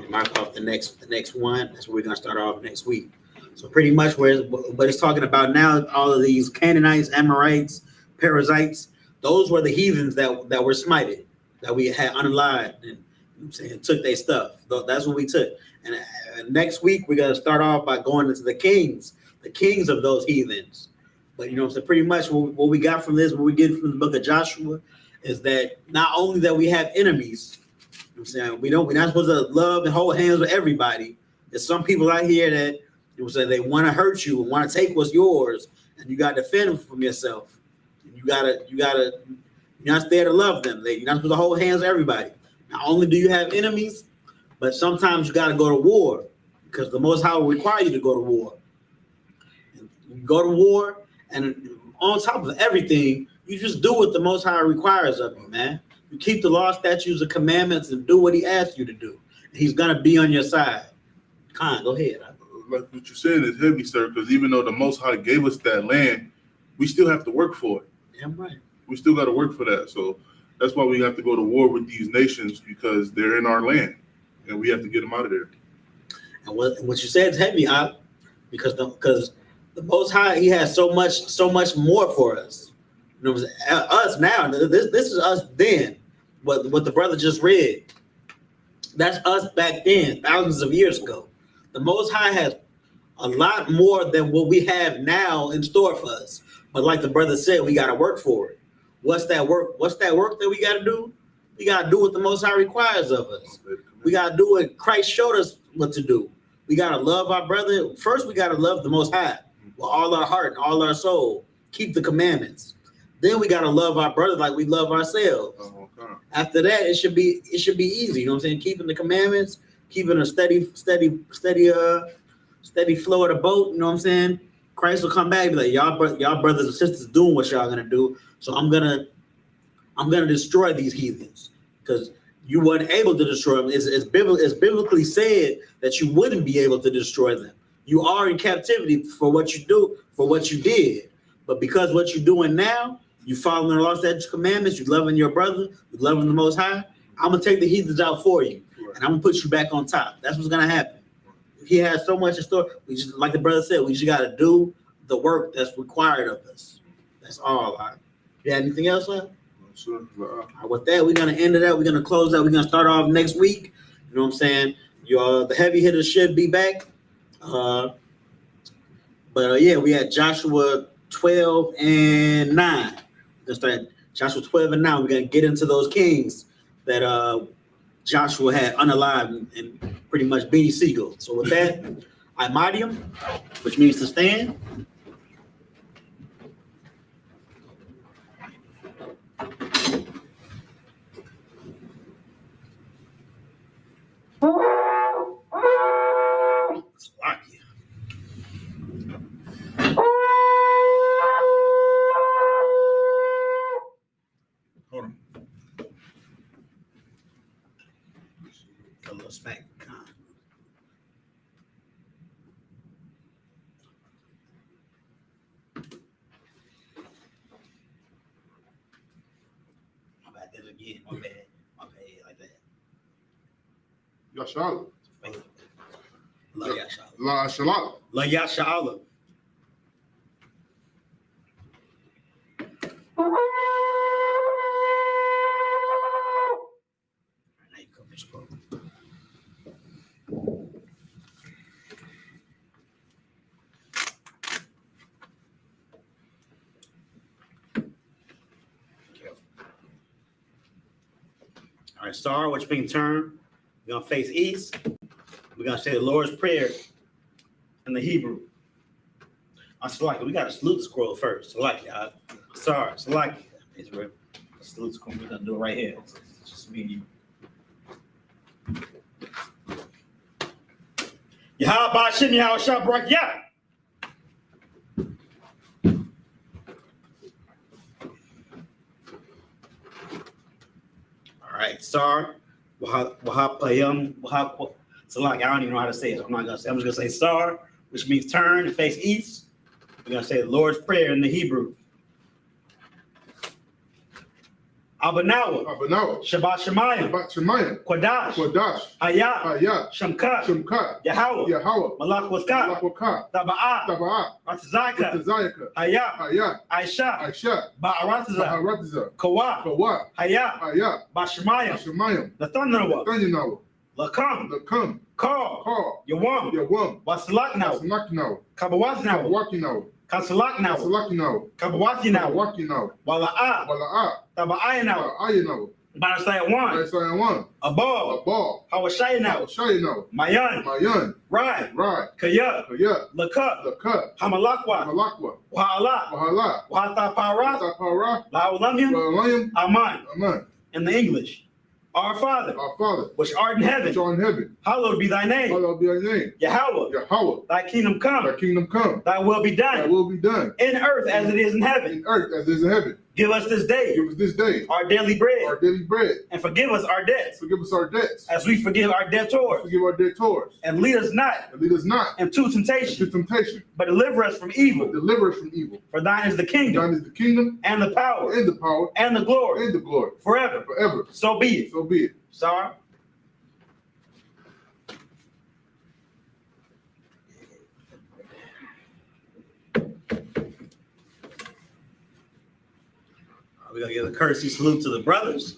Mark off the next one. That's where we're gonna start off next week. So pretty much what it's talking about now, all of these Canaanites, Amorites, Perizzites, those were the heathens that were smited, that we had unalived, and I'm saying took their stuff. That's what we took. And next week we're gonna start off by going into the kings of those heathens. But so pretty much what we got from this, what we get from the book of Joshua, is that not only that we have enemies, I'm saying we're not supposed to love and hold hands with everybody. There's some people out here that they want to hurt you and want to take what's yours, and you got to defend them from yourself. And you're not there to love them. You're not supposed to hold hands with everybody. Not only do you have enemies, but sometimes you got to go to war because the Most High will require you to go to war. And you go to war, and on top of everything, you just do what the Most High requires of you, man. You keep the law, statutes, and commandments, and do what He asks you to do. And He's gonna be on your side. Khan, go ahead. Like what you're saying is heavy, sir, because even though the Most High gave us that land, we still have to work for it. Damn right. We still got to work for that. So that's why we have to go to war with these nations because they're in our land, and we have to get them out of there. And what you said is heavy, because the Most High, He has so much more for us. Us now. This is us then. What the brother just read. That's us back then, thousands of years ago. The Most High has a lot more than what we have now in store for us. But like the brother said, we got to work for it. What's that work? What's that work that we got to do? We got to do what the Most High requires of us. We got to do what Christ showed us what to do. We got to love our brother. First, we got to love the Most High with all our heart and all our soul. Keep the commandments. Then we got to love our brother like we love ourselves. After that, it should be easy. You know what I'm saying? Keeping the commandments, keeping a steady flow of the boat. You know what I'm saying? Christ will come back and be like, y'all brothers and sisters doing what y'all gonna do. So I'm gonna destroy these heathens because you weren't able to destroy them. It's biblically said that you wouldn't be able to destroy them. You are in captivity for what you do, for what you did. But because what you're doing now, you following the law, statutes, commandments, you loving your brother, you loving the Most High, I'm gonna take the heathens out for you, and I'm gonna put you back on top. That's what's gonna happen. He has so much in store. We just, like the brother said, we just gotta do the work that's required of us. That's all. You got anything else, sir? Sure. With that, we're gonna end it out. We're gonna close out. We're gonna start off next week. You know what I'm saying? The heavy hitters should be back. Yeah, we had Joshua 12 and 9. Let's start Joshua 12 and 9. We're gonna get into those kings that Joshua had unalived and pretty much Beanie Siegel. So with that, I Imodium, which means to stand. Hold on. A little smack. My bad. Did it again. My bad. Like that. YAHANNA. Love Yashala. La Shalom. Love Yashala. Now you come and scroll. All right, star, which means turn. We're gonna face east. We're gonna say the Lord's Prayer in the Hebrew. Salaki, we gotta salute the scroll first. Salaki, sorry, Salaki. Israel. Salute the scroll. We're gonna do it right here. It's just me and you. Yahweh Bashim Yahweh Shabrak Yah. All right, Sar, Wahapayam, Wahap. Salaki, I don't even know how to say it. I'm not gonna say. I'm just gonna say Sar, which means turn and face east. We're gonna say the Lord's Prayer in the Hebrew. Abanawa, Abanawa, Shabbat Shemayim, Shabbat Shemayim, Quadash, Kodash, Hayah, Hayah, Shamka, Shemka, Yahweh, Yahweh, Malach Waska, Malachokah, Taba'ah, Taba'ah, Ratzaka, Tazayaka, Hayah, Hayah, Aisha, Aisha, Ba'aratza, Baharatiza, Kawa, Kawa, Hayah, Hayah, Bashemayim, Shemayim, Nathanawa, Thanyanawa, Lakam, Lakam, Kal, Call, Yawam, Yawam, Wasalaknawa, Wasalakinawa, Kabawatnawa, Wakinawa, Kasalaknawa, Wasalakinawa, Kabawatinawa, Wakinawa, Wala'ah, Wala'ah, Taba'ayanawa, Ayanawa, Banasayawan, Isaiah Abal, Abal, Hawashayanawa, Shayanawa, Mayan, Mayan, Rai, Rai, Kaya, Kaya, Lakah, Lakah, Hamalakwa, Malakwa, Wahala, Wahala, Wahatapara, Tapara, Laulamim, Walayim, Aman, Aman, in the English. Our Father, our Father, which art in which heaven, art in heaven, hallowed be thy name. hallowed be thy name. Yahweh, Yahweh, thy kingdom thy come, kingdom come, thy will be thy done, will be done, in earth as it is in heaven. in earth as it is in heaven. Give us this day Give us this day our daily bread, our daily bread. and forgive us our debts, Forgive us our debts, as we forgive our debtors. forgive our debtors, And lead us not and lead us not into into temptation, temptation, but deliver us from but evil. deliver us from evil. For thine is the kingdom, Thine is the kingdom, and the power, and the power, and the glory, and the glory, forever. forever. So be it. So be it. Sorry. We're going to give a courtesy salute to the brothers,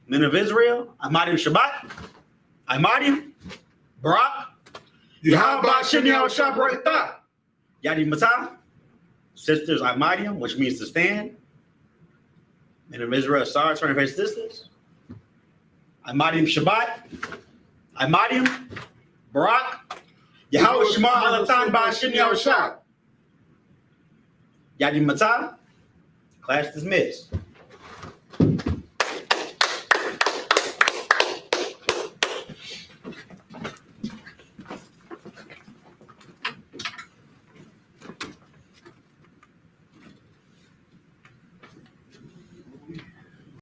men of Israel, Ahmadim Shabbat, Ahmadim, Barak, Yahweh Shem Shabbat, Yadi Matah, sisters Ahmadim, which means to stand, men of Israel, Sar, turning face sisters, Ahmadim Shabbat, Ahmadim, Barak, Yahweh Shema Alatan Ba'ashem Yahushua, Yadi Matah, class dismissed.